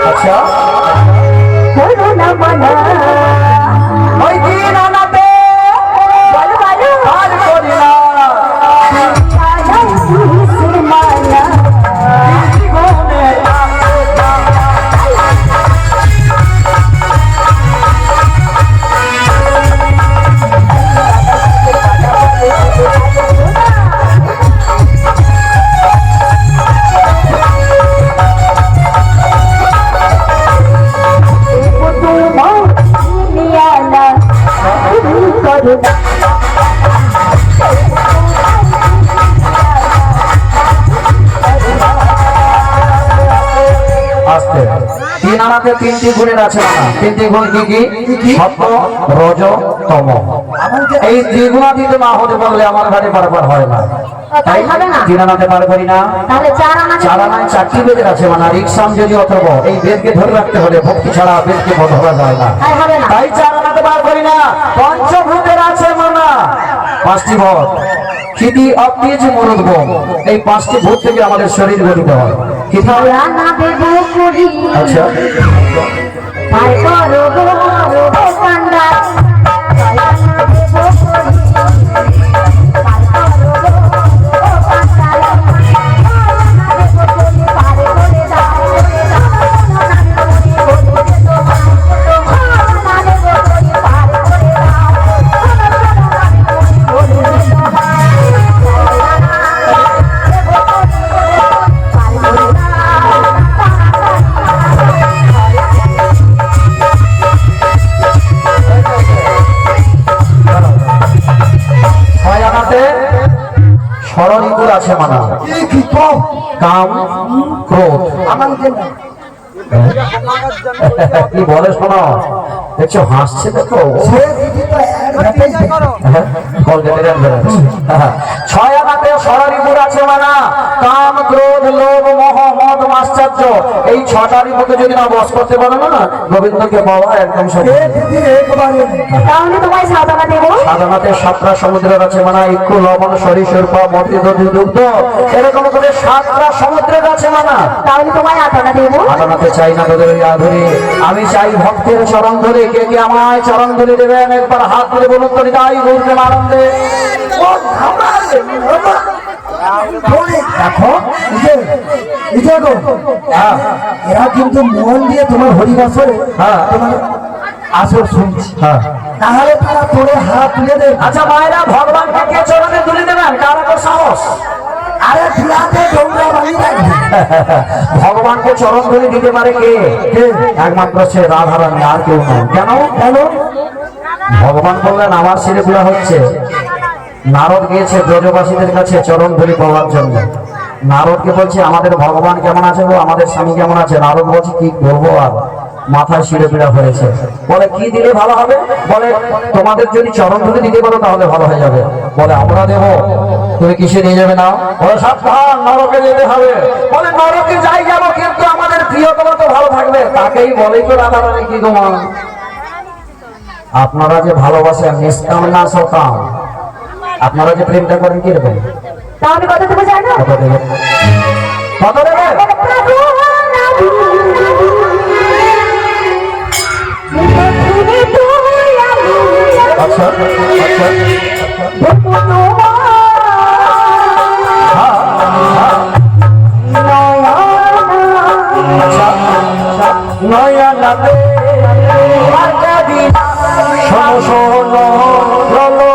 আচ্ছা ওই দিন আনাতে আর করি না আস্তে তিন আনাতে 3টি গুণের আছে না 3টি গুণ কি কি সত্য রজ তম এই দ্বিগুণাতীত না হতে পারলে আমার ঘরে পারবার হয় না তাই হবে না। তিন আনাতে পার করি না তাহলে 4 আনা 4 আনায় 4টি বেদের আছে মানে রিক্সাম যদি অথব এই বেদকে ধরে রাখতে হলে ভক্তি ছাড়া বেদকে ধরা যায় না হবে না তাই 4 আনাতে পার করি না পঞ্চভূতের আছে মানা 5টি ভূত ক্ষিতি অপ্তিজ মনোদ্গম এই 5টি ভূত থেকে আমাদের শরীর গঠিত হয় কি রানা দেব করি আচ্ছা পার করো গো কান্দা রানা দেব করি পার করো গো কান্দা রানা দেব করি পার করে দাও রানা দেব করি তো রানা দেব করি পার করে দাও ছয় আনাতে ষড়ঋতুর আছে মানা কি কম কাম ক্রোধ আমাকে না কি বলে শোনো দেখছো হাসছে দেখো সে দিদি তো অ্যাডভার্টাইজ ছয় আনাতে ষড়ঋতুর আছে মানা কাম ক্রোধ লোভ মোহ মদ মাশ্চর্য এই 6টা ঋতুকে যদি না বশ করতে পারো না গোবিন্দকে পাওয়া একদম সহজ এ দিদি একবারে তাহলে তোমায় সাধনা দেব সাধারণতে 7টা সমুদ্রের আছে মানা ইক্ষু লবণ সরিষর্প মতি দধি দুগ্ধ এরকম করে 7টা সমুদ্রের আছে মানা তাহলে তোমায় আটনা দেব আদানাতে চাই না তোদের ওই আধুরি আমি চাই ভক্তের চরণ ধরে কে কে আমায় চরণ ধরে দেবেন একবার হাত ধরে বলুন তো তাই ঘুরতে আনন্দে ও আমার দেখো এই যে গো হ্যাঁ এরা কিন্তু মন দিয়ে তোমার হরিবাসরে হ্যাঁ। তোমার আসর শুনছি হ্যাঁ তাহলে তারা তোরে হাত তুলে দেবে আচ্ছা মায়েরা ভগবানকে কে চরণে তুলে দেবেন কার তো সাহস আরে তুলাতে ডোংরা বানিয়ে রাখবে ভগবানকে চরণ ধরে দিতে পারে কে একমাত্র সে রাধারানী আর কেউ নয় কেন কেন ভগবান বললেন আমার ছেলেগুলা হচ্ছে নারদ গিয়েছে ব্রজবাসীদের কাছে চরণ ধরে পাওয়ার জন্য নারদকে বলছে আমাদের ভগবান কেমন আছে গো আমাদের স্বামী কেমন আছে নারদ বলছে কি করবো আর মাথায় শিরে পীড়া হয়েছে বলে কি দিলে ভালো হবে বলে তোমাদের যদি চরণ ধরে দিতে পারো তাহলে ভালো হয়ে যাবে বলে আমরা দেব তুমি কিসে নিয়ে যাবে না বলে সাবধান নরকে যেতে হবে বলে নরকে যাই যাবো কিন্তু আমাদের প্রিয়তমা তো ভালো থাকবে তাকেই বলেই তো রাধারানী কি তোমার আপনারা যে ভালোবাসেন নিষ্কাম না সকাম আপনারা যে প্রেমটা করেন কি রকম তাহলে কত দেবো জানো কত দেবেন কত দেবেন আচ্ছা আচ্ছা নয়নাতে শোনো শোনো ললনা।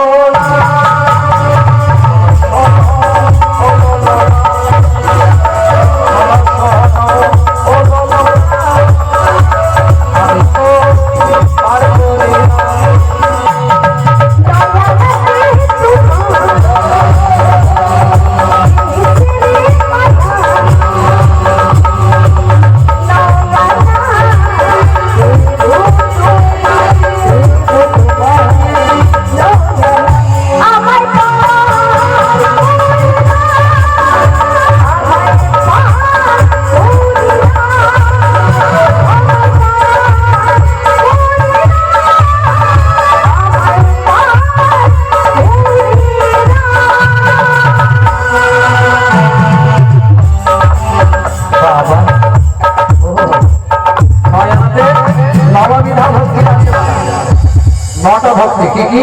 নটা ভক্তি কি কি?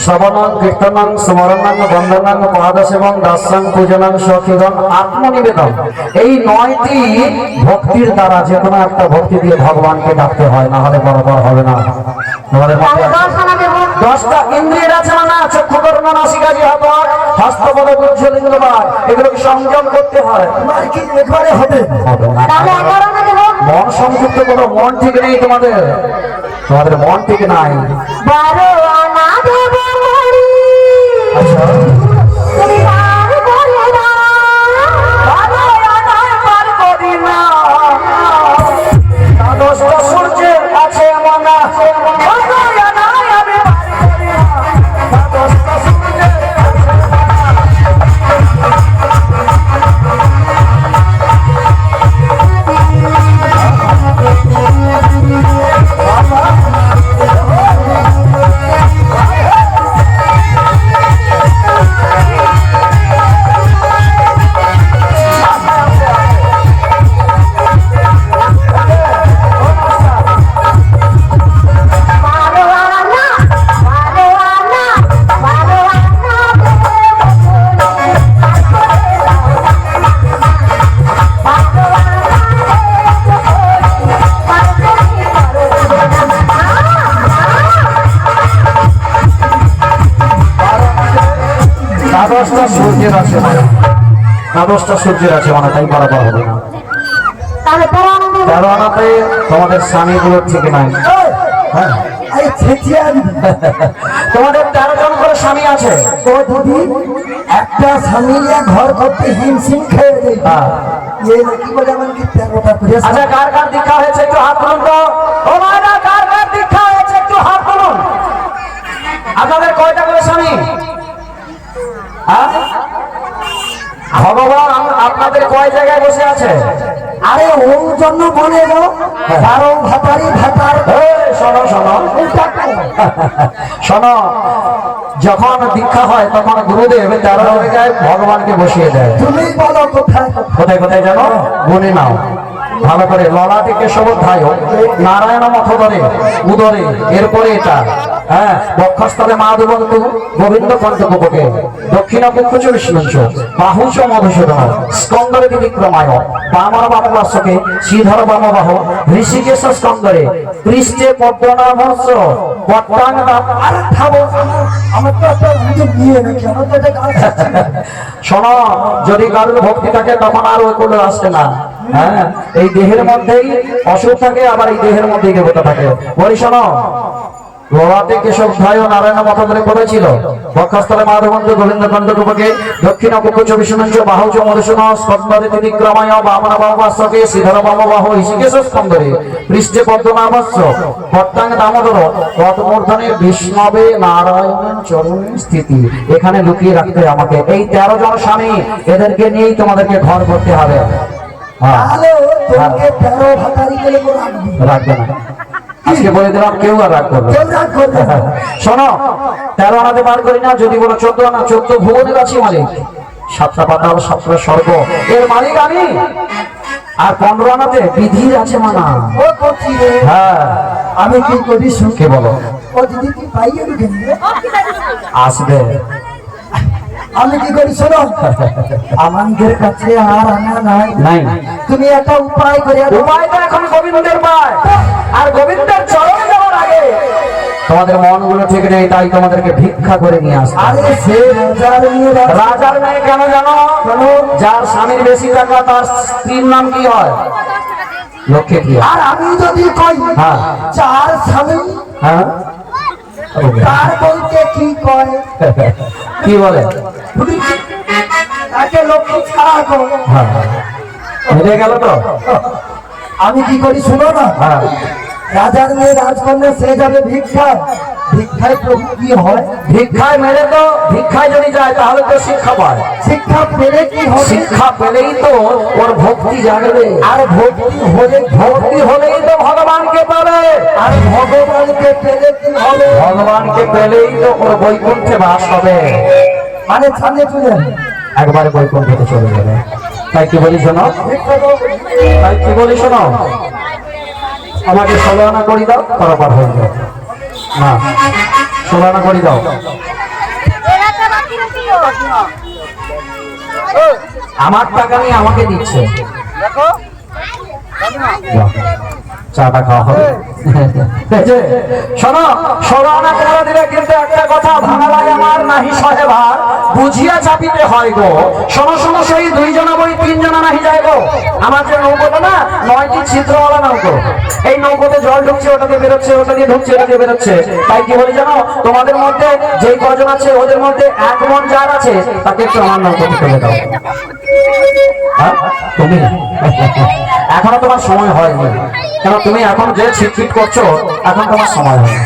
শ্রবণং কীর্তনং স্মরণং বন্দনং মহাদাস এবং দাস্যং পূজনং সখীগণ আত্মনিবেদন। এই 9টি ভক্তির দ্বারা যে কোনো একটা ভক্তি দিয়ে ভগবানকে ডাকতে হয়, না হলে বরাবর হবে না। তোমাদের মধ্যে 10টা ইন্দ্রিয়ের আছে না? চক্ষু কর্ণ নাসিকা জিহ্বা হস্তপদ বুদ্ধিলিঙ্গ বার, এগুলোকে সংযম করতে হয়। তোমার কি একবারে হবে? হবে না। মন সংযুক্ত করো, মন ঠিক নেই তোমাদের, তোমাদের মন ঠিক নাই। আচ্ছা সূর্যের আছে মনা সূর্যের আছে মানে, 10টা সূর্যের আছে মানে, তাই বরাবর হবে না। 13 আনাতে তোমাদের স্বামীগুলোর ঠিক নাই। হ্যাঁ তোমাদের 13 জন করে স্বামী আছে। ও দিদি, একটা স্বামী নিয়ে ঘর করতে হিমশিম খেয়ে দেয়। কি বলে আমাকে 13টা করে। আচ্ছা কার কার দীক্ষা হয়েছে একটু হাত তুলুন তো। ও মায়েরা, কার কার দীক্ষা হয়েছে একটু হাত তুলুন। আপনাদের কয়টা করে স্বামী? ভগবান আপনাদের কয় জায়গায় বসে আছে? আরে ওর জন্য বলে গো, কারো ভাতারি ভাতার। শোনো শোনো শোনো, যখন দীক্ষা হয় তখন গুরুদেব 13 জায়গায় ভগবানকে বসিয়ে দেয়। তুমি বলো কোথায় কোথায় কোথায় জানো? গুনে নাও ভালো করে। ললাটে কেশবোধ্যায়, নারায়ণ মথোদরে, উদরে, এরপরে এটা, হ্যাঁ, বক্ষস্থলে মাধবন্তু গোবিন্দ কণ্ঠকুপকে, দক্ষিণ পক্ষ চরিষ্ণঞ্চ, বাহুচ মধুসূদন, স্কন্দরে বিক্রমায়, বামর বামবাসকে, শ্রীধর বামবাহ, ঋষিকেশ স্কন্দরে, পৃষ্ঠে পদ্মনাভস্য, পট্টাং আরে খাবো আমার তো একটা বিয়ে নাকি, আমার তো এটা গাছ আছে। শোনো, যদি কারোর ভক্তি থাকে তখন আর ওই করলে আসছে না। হ্যাঁ, এই দেহের মধ্যেই অসুখ থাকে, আবার এই দেহের মধ্যেই দেবতা থাকে। বলি শোনো, ললাটে কেশবধায় নারায়ণ মথোদরে করেছিল, বক্ষস্থলে মাধবন্তু গোবিন্দ কণ্ঠকুপকে, দক্ষিণ পক্ষ চবিষ্ণঞ্চ, বাহুচ মধুসূদন, স্কন্দরে ত্রিবিক্রমায়, বামন বামবাসকে, শ্রীধর বামবাহ, ঋষিকেশ স্কন্দরে, পৃষ্ঠে পদ্মনাভস্য, পট্টাং দামোদর, পদ্মূর্ধনে বিষ্ণবে নারায়ণ চরণে স্থিতি। এখানে লুকিয়ে রাখতে আমাকে এই 13 জন স্বামী, এদেরকে নিয়েই তোমাদেরকে ঘর করতে হবে। তাহলে তোমাকে 13 ভাতারি গেলে রাখবে না, আজকে বলে দিলাম, কেউ আর রাগ করবে। কেউ রাগ করবে না। শোনো, 13 আনাতে বার করি না, যদি বলো 14 আনা, 14 ভুবনের আছি মালিক, 7টা পাতাল 7টা স্বর্গ, এর মালিক আমি। আর 15 আনাতে বিধির আছে মানা। ও করছি রে, হ্যাঁ, আমি কি করি শুনকে কে বলো? ও দিদি কি পাইয়ে দিবেন? আসবে আমি কি করি শোনো, আমাদের কাছে আর আনা নাই। নাই তুমি একটা উপায় করে দাও। উপায় তো এখন গোবিন্দের পায়, আর গোবিন্দের চরণে যাওয়ার আগে তোমাদের মনগুলো ঠিক নেই, তাই তোমাদেরকে ভিক্ষা করে নিয়ে আসতে হবে। আরে সে রাজার মেয়ে কেন জানো? যার স্বামীর বেশি টাকা তার স্ত্রীর নাম কি হয়? লক্ষ্মী প্রিয়া। আর আমি যদি কই হ্যাঁ। চার স্বামী, হ্যাঁ তার বলতে কি কয়? কি বলে? তাকে লক্ষ্মী ছাড়া কয়। হ্যাঁ মিলে গেল তো। আমি কি করি শোনো না, হ্যাঁ রাজার মেয়ে রাজকন্যা সে যাবে ভিক্ষায়, ভিক্ষায় প্রভু কি হয়? ভিক্ষায় মেরে তো, ভিক্ষায় যদি যায় তাহলে তো শিক্ষা পায়। শিক্ষা পেলে কি হবে? শিক্ষা পেলেই তো ওর ভক্তি জাগবে, আর ভক্তি হলে ভক্তি হলেই তো ভগবানকে পাবে, আর ভগবানকে পেলে কি হবে? ভগবানকে পেলেই তো ওর বৈকুণ্ঠে বাস হবে, মানে ছাড়লে চলে একবারে বৈকুণ্ঠে চলে যাবে। তাই কি বলি শোনো, তাই কি বলি শোনো, আমাকে 16 আনা করি দাও, পরপার হয়ে যাও। না 16 আনা করি দাও। আমার টাকা নিয়ে আমাকে দিচ্ছে, চাটা খাওয়া হবে। এই যে, শোনো, 16 আনা করে দিলে কিন্তু একটা কথা ভাঙা লাগে আমার নাহি সহেবার, বুঝিয়া চাপিতে হয় গো। শোনো শোনো, সেই 2 জনা বই 3 জনা নাহি যায় গো। আমার যে নৌকোটা না 9টি ছিদ্রওয়ালা নৌকো, এই নৌকোতে জল ঢুকছে, ওটা দিয়ে বেরোচ্ছে, ওটা দিয়ে ঢুকছে, ওটা দিয়ে বেরোচ্ছে। তাই কি বলি জানো, তোমাদের মধ্যে যেই কজন আছে ওদের মধ্যে 1 মন যার আছে তাকে একটু আমার নৌকোতে ফেলে দাও। হ্যাঁ তুমি এখনো তোমার সময় হয়নি, কেন তুমি এখন যে ছিটফিট করছো এখন তোমার সময় হয়।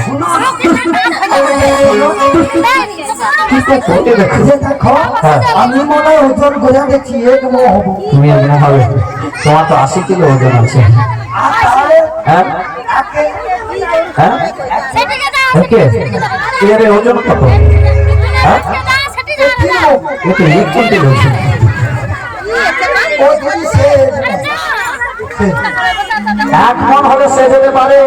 দেখো আমি মনে হয় ওজন করে গেছি, এক মো হবো। তুমি এমন হবে, তোমার তো 80 কিলো ওজন আছে। আর তাহলে হ্যাঁ হ্যাঁ ওকে, এর ওজন কত? হ্যাঁ এতে 1 কুইন্টাল ওজন। ও যদি সে 1 মন হলে সে যেতে পারে,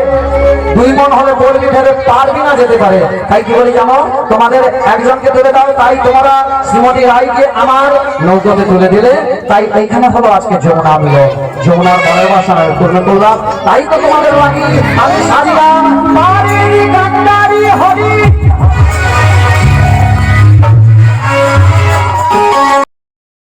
2 মন হলে বলবি ফেলে পারবি না যেতে পারে। তাই কি বলি জানো, তোমাদের একজনকে তুলে দাও, তাই তোমরা শ্রীমতী রায়কে আমার নৌকোতে তুলে দিলে, তাই এইখানে হলো আজকে যমুনা মিলন, যমুনার মনের বাসনা পূর্ণ করলাম। তাই তো তোমাদের লাগি আমি সাজিয়া